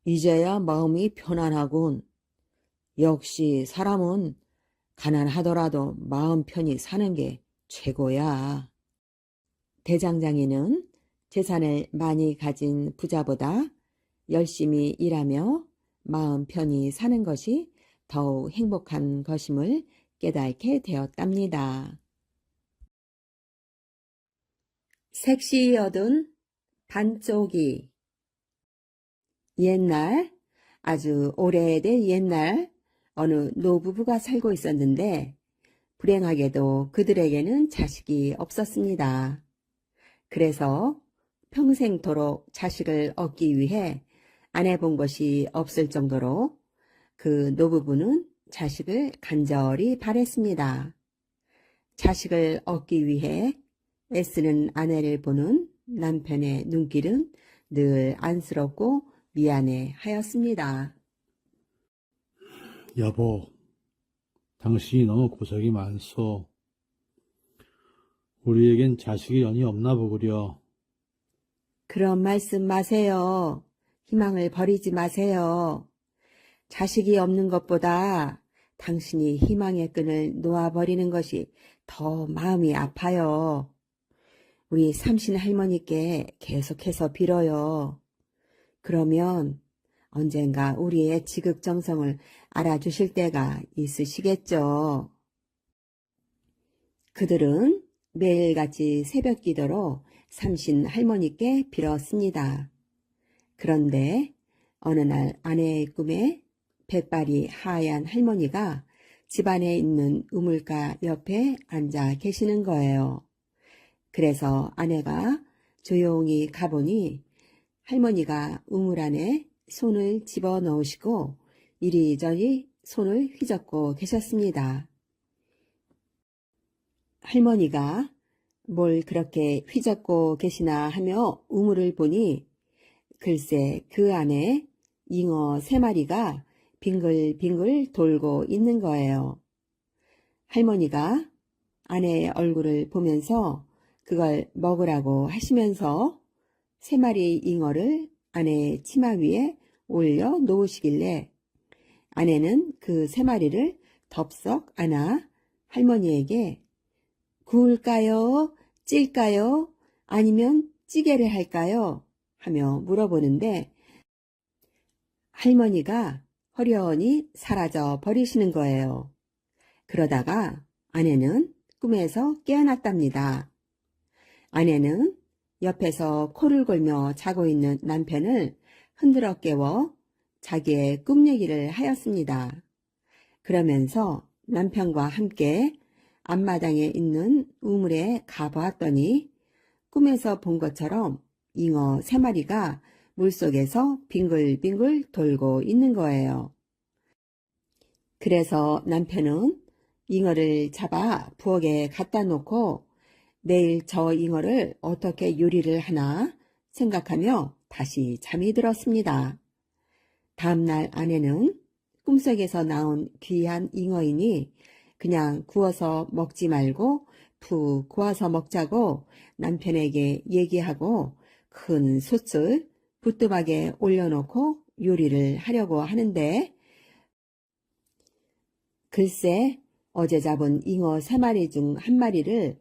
이제야 마음이 편안하군. 역시 사람은 가난하더라도 마음 편히 사는 게 최고야. 대장장이는 재산을 많이 가진 부자보다 열심히 일하며 마음 편히 사는 것이 더욱 행복한 것임을 깨닫게 되었답니다. 색시 얻은 반쪽이. 옛날, 아주 오래된 옛날 어느 노부부가 살고 있었는데 불행하게도 그들에게는 자식이 없었습니다. 그래서 평생토록 자식을 얻기 위해 안 해본 것이 없을 정도로 그 노부부는 자식을 간절히 바랬습니다. 자식을 얻기 위해 애쓰는 아내를 보는 남편의 눈길은 늘 안쓰럽고 미안해 하였습니다. 여보, 당신이 너무 고생이 많소. 우리에겐 자식이 연이 없나 보구려. 그런 말씀 마세요. 희망을 버리지 마세요. 자식이 없는 것보다 당신이 희망의 끈을 놓아버리는 것이 더 마음이 아파요. 우리 삼신 할머니께 계속해서 빌어요. 그러면 언젠가 우리의 지극정성을 알아주실 때가 있으시겠죠. 그들은 매일같이 새벽 기도로 삼신 할머니께 빌었습니다. 그런데 어느 날 아내의 꿈에 백발이 하얀 할머니가 집안에 있는 우물가 옆에 앉아 계시는 거예요. 그래서 아내가 조용히 가보니 할머니가 우물 안에 손을 집어넣으시고 이리저리 손을 휘젓고 계셨습니다. 할머니가 뭘 그렇게 휘젓고 계시나 하며 우물을 보니 글쎄 그 안에 잉어 3마리가 빙글빙글 돌고 있는 거예요. 할머니가 아내의 얼굴을 보면서 그걸 먹으라고 하시면서 3마리 잉어를 아내의 치마 위에 올려 놓으시길래 아내는 그 3마리를 덥석 안아 할머니에게 구울까요? 찔까요? 아니면 찌개를 할까요? 하며 물어보는데 할머니가 허련히 사라져 버리시는 거예요. 그러다가 아내는 꿈에서 깨어났답니다. 아내는 옆에서 코를 골며 자고 있는 남편을 흔들어 깨워 자기의 꿈 얘기를 하였습니다. 그러면서 남편과 함께 앞마당에 있는 우물에 가보았더니 꿈에서 본 것처럼 잉어 3마리가 물속에서 빙글빙글 돌고 있는 거예요. 그래서 남편은 잉어를 잡아 부엌에 갖다 놓고 내일 저 잉어를 어떻게 요리를 하나 생각하며 다시 잠이 들었습니다. 다음날 아내는 꿈속에서 나온 귀한 잉어이니 그냥 구워서 먹지 말고 푹 고아서 먹자고 남편에게 얘기하고 큰 솥을 부뚜막에 올려놓고 요리를 하려고 하는데 글쎄 어제 잡은 잉어 3마리 중 1마리를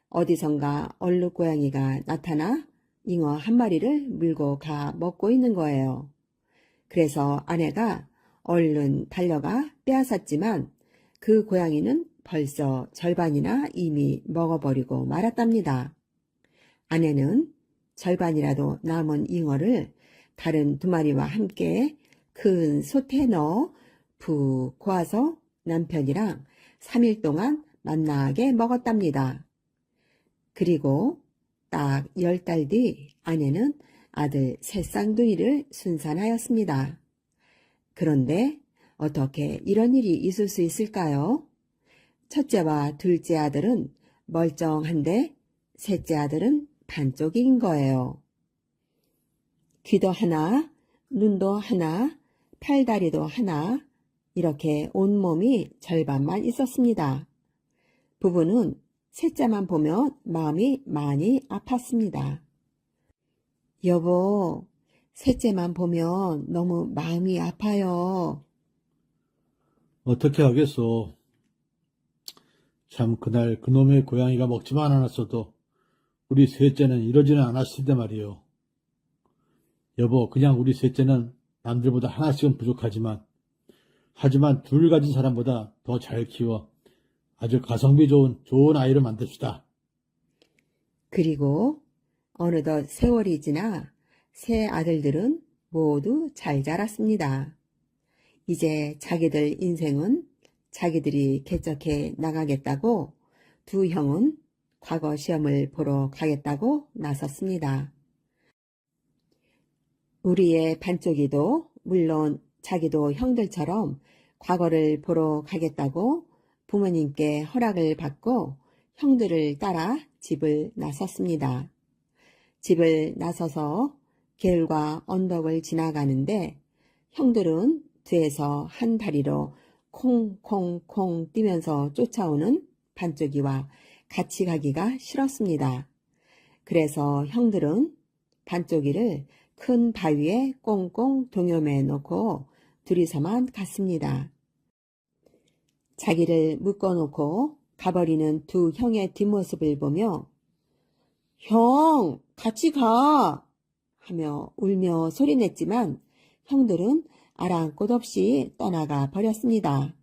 어디선가 얼룩고양이가 나타나 잉어 1마리를 물고 가 먹고 있는 거예요. 그래서 아내가 얼른 달려가 빼앗았지만 그 고양이는 벌써 절반이나 이미 먹어버리고 말았답니다. 아내는 절반이라도 남은 잉어를 다른 2마리와 함께 큰 솥에 넣어 푹 고아서 남편이랑 3일 동안 만나게 먹었답니다. 그리고 딱 10달 뒤 아내는 아들 새 쌍둥이를 순산하였습니다. 그런데 어떻게 이런 일이 있을 수 있을까요? 첫째와 둘째 아들은 멀쩡한데 셋째 아들은 반쪽인 거예요. 귀도 하나, 눈도 하나, 팔다리도 하나, 이렇게 온몸이 절반만 있었습니다. 부부는 셋째만 보면 마음이 많이 아팠습니다. 여보, 셋째만 보면 너무 마음이 아파요. 어떻게 하겠소. 참 그날 그놈의 고양이가 먹지만 않았어도 우리 셋째는 이러지는 않았을 텐데 말이요. 여보, 그냥 우리 셋째는 남들보다 하나씩은 하지만 둘 가진 사람보다 더 잘 키워 아주 가성비 좋은 아이를 만듭시다. 그리고 어느덧 세월이 지나 세 아들들은 모두 잘 자랐습니다. 이제 자기들 인생은 자기들이 개척해 나가겠다고 두 형은 과거 시험을 보러 가겠다고 나섰습니다. 우리의 반쪽이도 물론 자기도 형들처럼 과거를 보러 가겠다고 부모님께 허락을 받고 형들을 따라 집을 나섰습니다. 집을 나서서 계율과 언덕을 지나가는데 형들은 뒤에서 한 다리로 콩콩콩 뛰면서 쫓아오는 반쪽이와 같이 가기가 싫었습니다. 그래서 형들은 반쪽이를 큰 바위에 꽁꽁 동여매 놓고 둘이서만 갔습니다. 자기를 묶어놓고 가버리는 두 형의 뒷모습을 보며 형, 같이 가! 하며 울며 소리냈지만 형들은 아랑곳 없이 떠나가 버렸습니다.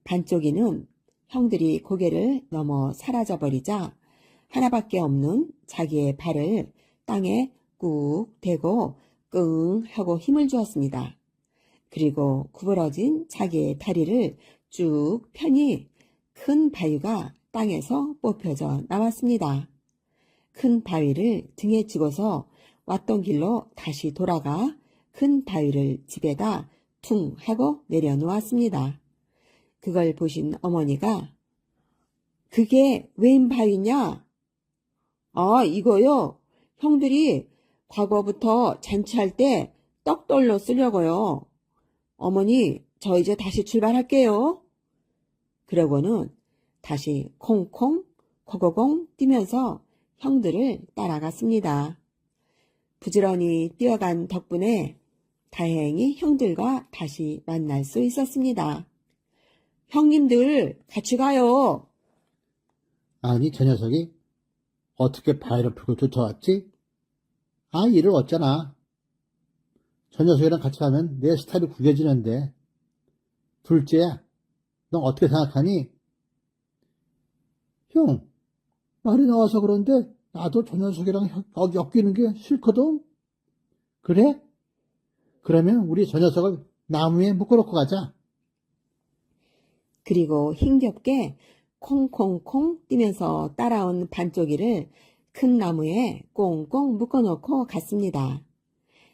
반쪽이는 형들이 고개를 넘어 사라져버리자 하나밖에 없는 자기의 발을 땅에 꾹 대고 끙 하고 힘을 주었습니다. 그리고 구부러진 자기의 다리를 쭉 펴니 큰 바위가 땅에서 뽑혀져 나왔습니다. 큰 바위를 등에 지고서 왔던 길로 다시 돌아가 큰 바위를 집에다 퉁 하고 내려놓았습니다. 그걸 보신 어머니가 그게 웬 바위냐? 아, 이거요. 형들이 과거부터 잔치할 때 떡돌로 쓰려고요. 어머니, 저 이제 다시 출발할게요. 그러고는 다시 콩콩 고고공 뛰면서 형들을 따라갔습니다. 부지런히 뛰어간 덕분에 다행히 형들과 다시 만날 수 있었습니다. 형님들 같이 가요. 아니, 저 녀석이 어떻게 바위를 풀고 쫓아왔지? 아, 이를 어쩌나. 저 녀석이랑 같이 가면 내 스타일이 구겨지는데. 둘째야, 너 어떻게 생각하니? 형, 말이 나와서 그런데 나도 저 녀석이랑 엮이는 게 싫거든. 그래? 그러면 우리 저 녀석을 나무에 묶어놓고 가자. 그리고 힘겹게 콩콩콩 뛰면서 따라온 반쪽이를 큰 나무에 꽁꽁 묶어놓고 갔습니다.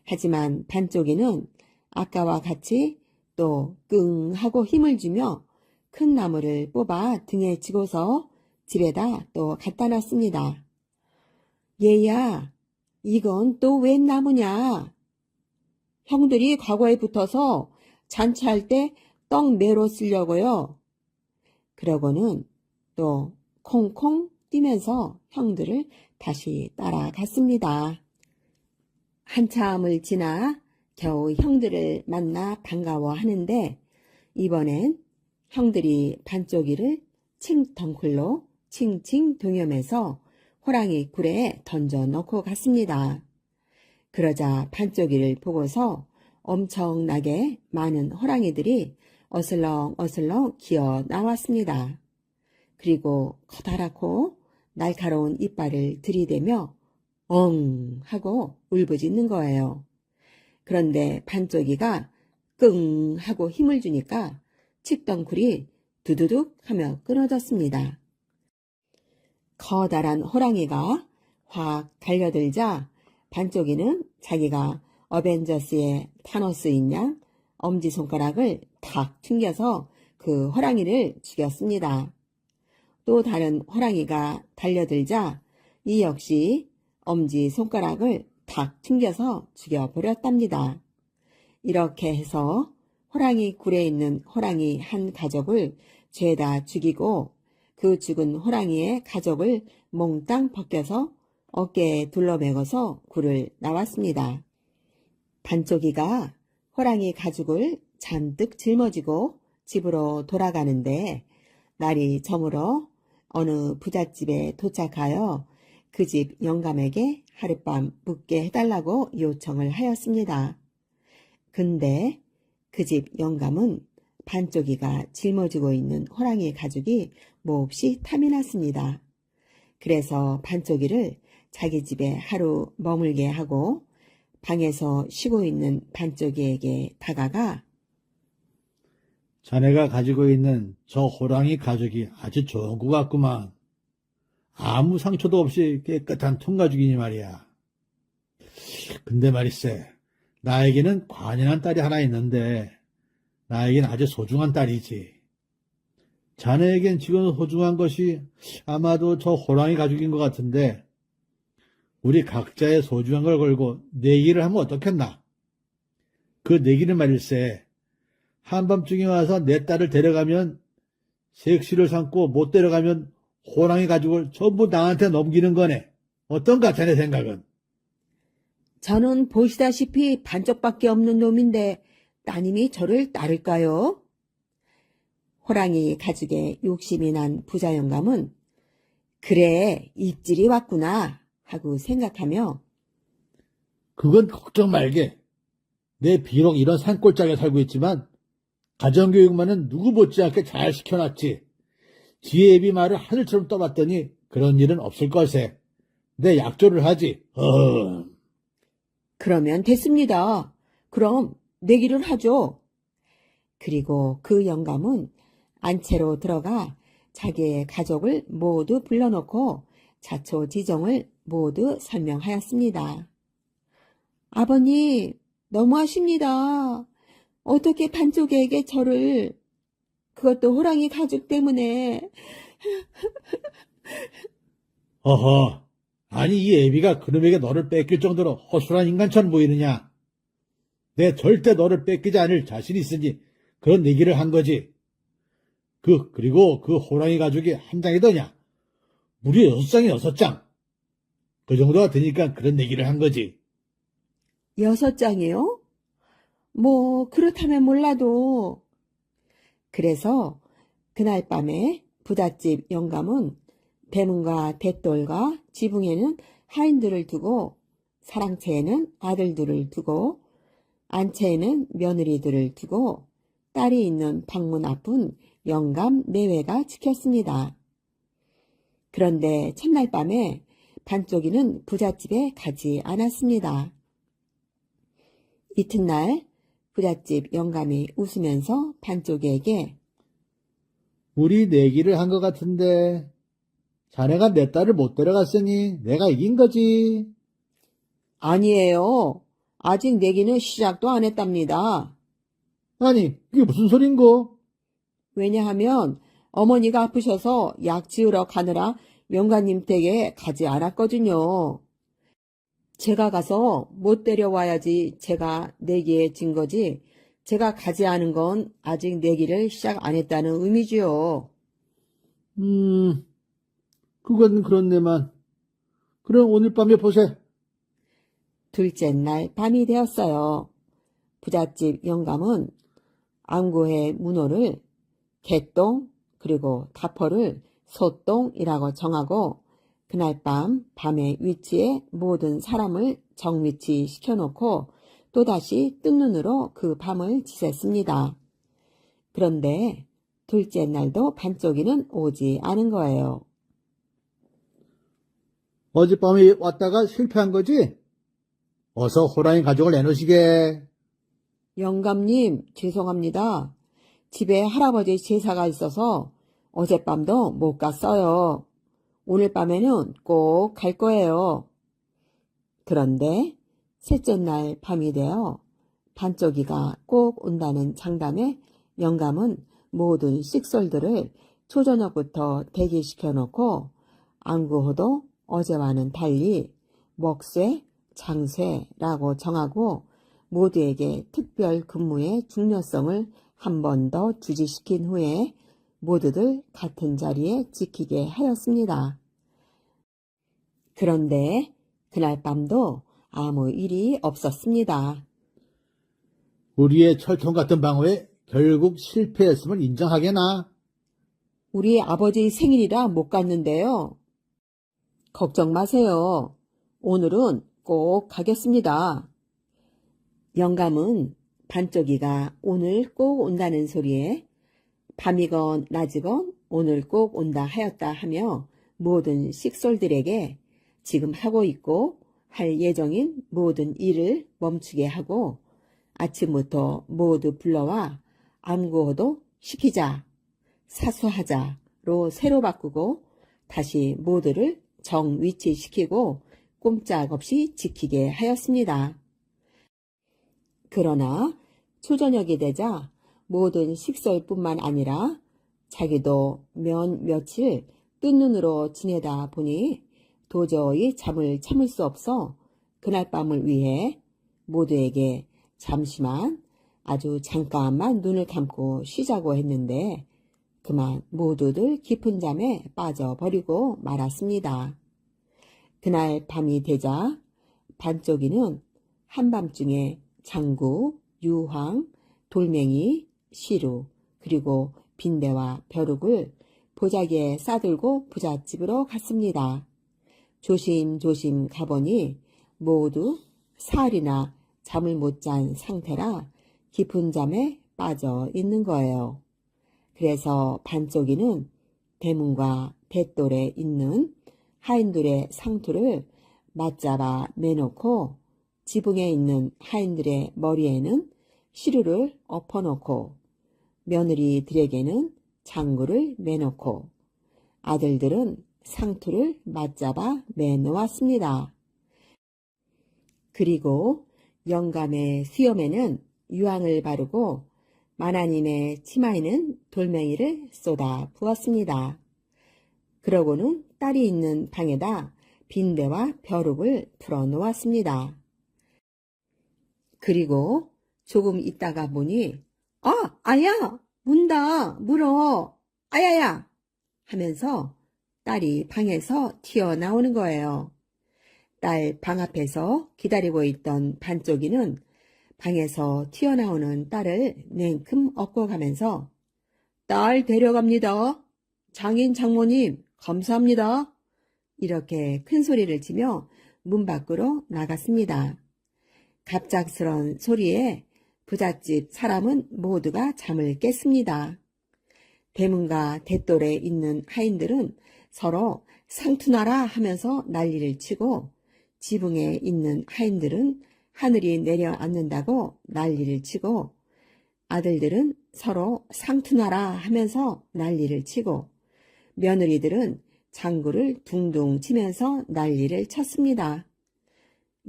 하지만 반쪽이는 아까와 같이 또 끙 하고 힘을 주며 큰 나무를 뽑아 등에 지고서 집에다 또 갖다 놨습니다. 얘야, 이건 또 웬 나무냐? 형들이 과거에 붙어서 잔치할 때 떡 매로 쓰려고요. 그러고는 또 콩콩 뛰면서 형들을 다시 따라갔습니다. 한참을 지나 겨우 형들을 만나 반가워하는데 이번엔 형들이 반쪽이를 칭덩쿨로 칭칭 동여매서 호랑이 굴에 던져 넣고 갔습니다. 그러자 반쪽이를 보고서 엄청나게 많은 호랑이들이 어슬렁어슬렁 기어 나왔습니다. 그리고 커다랗고 날카로운 이빨을 들이대며 엉 하고 울부짖는 거예요. 그런데 반쪽이가 끙 하고 힘을 주니까 칡덩쿨이 두두둑 하며 끊어졌습니다. 커다란 호랑이가 확 달려들자 반쪽이는 자기가 어벤져스의 타노스인 양 엄지손가락을 탁 튕겨서 그 호랑이를 죽였습니다. 또 다른 호랑이가 달려들자 이 역시 엄지손가락을 탁 튕겨서 죽여버렸답니다. 이렇게 해서 호랑이 굴에 있는 호랑이 한 가족을 죄다 죽이고 그 죽은 호랑이의 가족을 몽땅 벗겨서 어깨에 둘러매고서 굴을 나왔습니다. 반쪽이가 호랑이 가죽을 잔뜩 짊어지고 집으로 돌아가는데 날이 저물어 어느 부잣집에 도착하여 그 집 영감에게 하룻밤 묵게 해달라고 요청을 하였습니다. 근데 그 집 영감은 반쪽이가 짊어지고 있는 호랑이 가죽이 몹시 탐이 났습니다. 그래서 반쪽이를 자기 집에 하루 머물게 하고 방에서 쉬고 있는 반쪽이에게 다가가 자네가 가지고 있는 저 호랑이 가죽이 아주 좋은 것 같구만. 아무 상처도 없이 깨끗한 통가죽이니 말이야. 근데 말일세, 나에게는 관연한 딸이 하나 있는데 나에겐 아주 소중한 딸이지. 자네에겐 지금 소중한 것이 아마도 저 호랑이 가죽인 것 같은데 우리 각자의 소중한 걸 걸고 내기를 하면 어떻겠나? 그 내기는 말일세, 한밤중에 와서 내 딸을 데려가면 색시를 삼고 못 데려가면 호랑이 가죽을 전부 나한테 넘기는 거네. 어떤가 자네 생각은? 저는 보시다시피 반쪽밖에 없는 놈인데 따님이 저를 따를까요? 호랑이 가죽에 욕심이 난 부자 영감은 그래 입질이 왔구나 하고 생각하며 그건 걱정 말게. 내 비록 이런 산골짜기에 살고 있지만 가정교육만은 누구 못지않게 잘 시켜놨지. 지혜비 말을 하늘처럼 떠봤더니 그런 일은 없을 것에 내 약조를 하지. 그러면 됐습니다. 그럼 내기를 하죠. 그리고 그 영감은 안채로 들어가 자기의 가족을 모두 불러놓고 자초지종을 모두 설명하였습니다. 아버님, 너무하십니다. 어떻게 반쪽에게 저를, 그것도 호랑이 가죽 때문에. 어허, 아니 이 애비가 그놈에게 너를 뺏길 정도로 허술한 인간처럼 보이느냐? 내 절대 너를 뺏기지 않을 자신이 있으니 그런 얘기를 한 거지. 그리고 그 호랑이 가죽이 한 장이더냐? 무려 6장이 6장. 그 정도가 되니까 그런 얘기를 한 거지. 6장이요? 뭐 그렇다면 몰라도. 그래서 그날 밤에 부잣집 영감은 대문과 대돌과 지붕에는 하인들을 두고 사랑채에는 아들들을 두고 안채에는 며느리들을 두고 딸이 있는 방문 앞은 영감 내외가 지켰습니다. 그런데 첫날 밤에 반쪽이는 부잣집에 가지 않았습니다. 이튿날 부잣집 영감이 웃으면서 반쪽이에게 우리 내기를 한 것 같은데 자네가 내 딸을 못 데려갔으니 내가 이긴 거지. 아니에요. 아직 내기는 시작도 안 했답니다. 아니, 그게 무슨 소린고? 왜냐하면 어머니가 아프셔서 약 지으러 가느라 명가님 댁에 가지 않았거든요. 제가 가서 못 데려와야지 제가 내기에 진 거지 제가 가지 않은 건 아직 내기를 시작 안 했다는 의미지요. 그건 그렇네만. 그럼 오늘 밤에 보세. 둘째 날 밤이 되었어요. 부잣집 영감은 안구의 문호를 개똥 그리고 다퍼를 소똥이라고 정하고 그날 밤의 위치에 모든 사람을 정위치 시켜놓고 또다시 뜬 눈으로 그 밤을 지샜습니다. 그런데 둘째 날도 반쪽이는 오지 않은 거예요. 어젯밤에 왔다가 실패한 거지? 어서 호랑이 가죽을 내놓으시게. 영감님, 죄송합니다. 집에 할아버지 제사가 있어서 어젯밤도 못 갔어요. 오늘 밤에는 꼭 갈 거예요. 그런데 셋째 날 밤이 되어 반쪽이가 꼭 온다는 장담에 영감은 모든 씩솔들을 초저녁부터 대기시켜 놓고 안구호도 어제와는 달리 먹쇠, 장쇠라고 정하고 모두에게 특별 근무의 중요성을 한 번 더 주지시킨 후에 모두들 같은 자리에 지키게 하였습니다. 그런데 그날 밤도 아무 일이 없었습니다. 우리의 철통 같은 방어에 결국 실패했음을 인정하게나. 우리 아버지 생일이라 못 갔는데요. 걱정 마세요. 오늘은 꼭 가겠습니다. 영감은 반쪽이가 오늘 꼭 온다는 소리에 밤이건 낮이건 오늘 꼭 온다 하였다 하며 모든 식솔들에게 지금 하고 있고 할 예정인 모든 일을 멈추게 하고 아침부터 모두 불러와 암구호도 시키자, 사수하자로 새로 바꾸고 다시 모두를 정위치시키고 꼼짝없이 지키게 하였습니다. 그러나 초저녁이 되자 모든 식솔뿐만 아니라 자기도 며칠 뜬 눈으로 지내다 보니 도저히 잠을 참을 수 없어 그날 밤을 위해 모두에게 잠시만 아주 잠깐만 눈을 감고 쉬자고 했는데 그만 모두들 깊은 잠에 빠져버리고 말았습니다. 그날 밤이 되자 반쪽이는 한밤중에 장구, 유황, 돌멩이, 시루 그리고 빈대와 벼룩을 보자기에 싸들고 부잣집으로 갔습니다. 조심조심 가보니 모두 사흘이나 잠을 못 잔 상태라 깊은 잠에 빠져 있는 거예요. 그래서 반쪽이는 대문과 대돌에 있는 하인들의 상투를 맞잡아 매놓고 지붕에 있는 하인들의 머리에는 시루를 엎어놓고 며느리들에게는 장구를 매놓고 아들들은 상투를 맞잡아 매놓았습니다. 그리고 영감의 수염에는 유황을 바르고 마나님의 치마에는 돌멩이를 쏟아 부었습니다. 그러고는 딸이 있는 방에다 빈대와 벼룩을 풀어놓았습니다. 그리고 조금 있다가 보니 아야! 문다! 물어! 아야야! 하면서 딸이 방에서 튀어나오는 거예요. 딸 방 앞에서 기다리고 있던 반쪽이는 방에서 튀어나오는 딸을 냉큼 업고 가면서 딸 데려갑니다. 장인 장모님 감사합니다. 이렇게 큰 소리를 치며 문 밖으로 나갔습니다. 갑작스런 소리에 부잣집 사람은 모두가 잠을 깼습니다. 대문과 대돌에 있는 하인들은 서로 상투나라 하면서 난리를 치고 지붕에 있는 하인들은 하늘이 내려앉는다고 난리를 치고 아들들은 서로 상투나라 하면서 난리를 치고 며느리들은 장구를 둥둥 치면서 난리를 쳤습니다.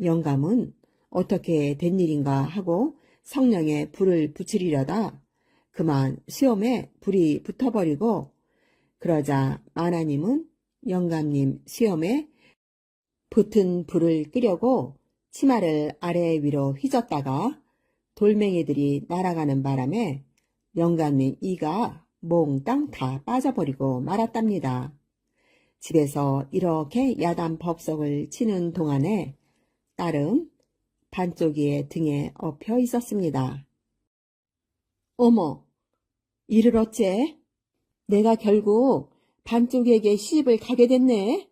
영감은 어떻게 된 일인가 하고 성령에 불을 붙이려다 그만 수염에 불이 붙어버리고 그러자 마나님은 영감님 수염에 붙은 불을 끄려고 치마를 아래 위로 휘젓다가 돌멩이들이 날아가는 바람에 영감님 이가 몽땅 다 빠져버리고 말았답니다. 집에서 이렇게 야단 법석을 치는 동안에 딸은 반쪽이의 등에 엎여 있었습니다. 어머, 이를 어째? 내가 결국 반쪽이에게 시집을 가게 됐네.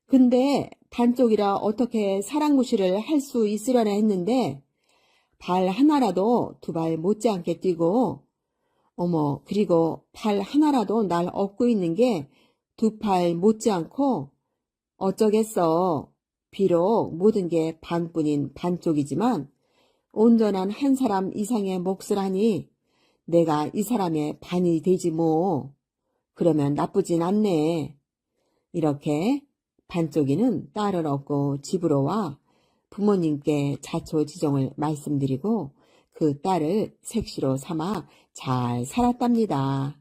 근데 반쪽이라 어떻게 사랑구실을 할 수 있으려나 했는데 발 하나라도 두 발 못지않게 뛰고 어머 그리고 발 하나라도 날 업고 있는 게 두 팔 못지않고 어쩌겠어. 비록 모든 게 반뿐인 반쪽이지만 온전한 한 사람 이상의 몫을 하니 내가 이 사람의 반이 되지 뭐. 그러면 나쁘진 않네. 이렇게 반쪽이는 딸을 얻고 집으로 와 부모님께 자초지종을 말씀드리고 그 딸을 색시로 삼아 잘 살았답니다.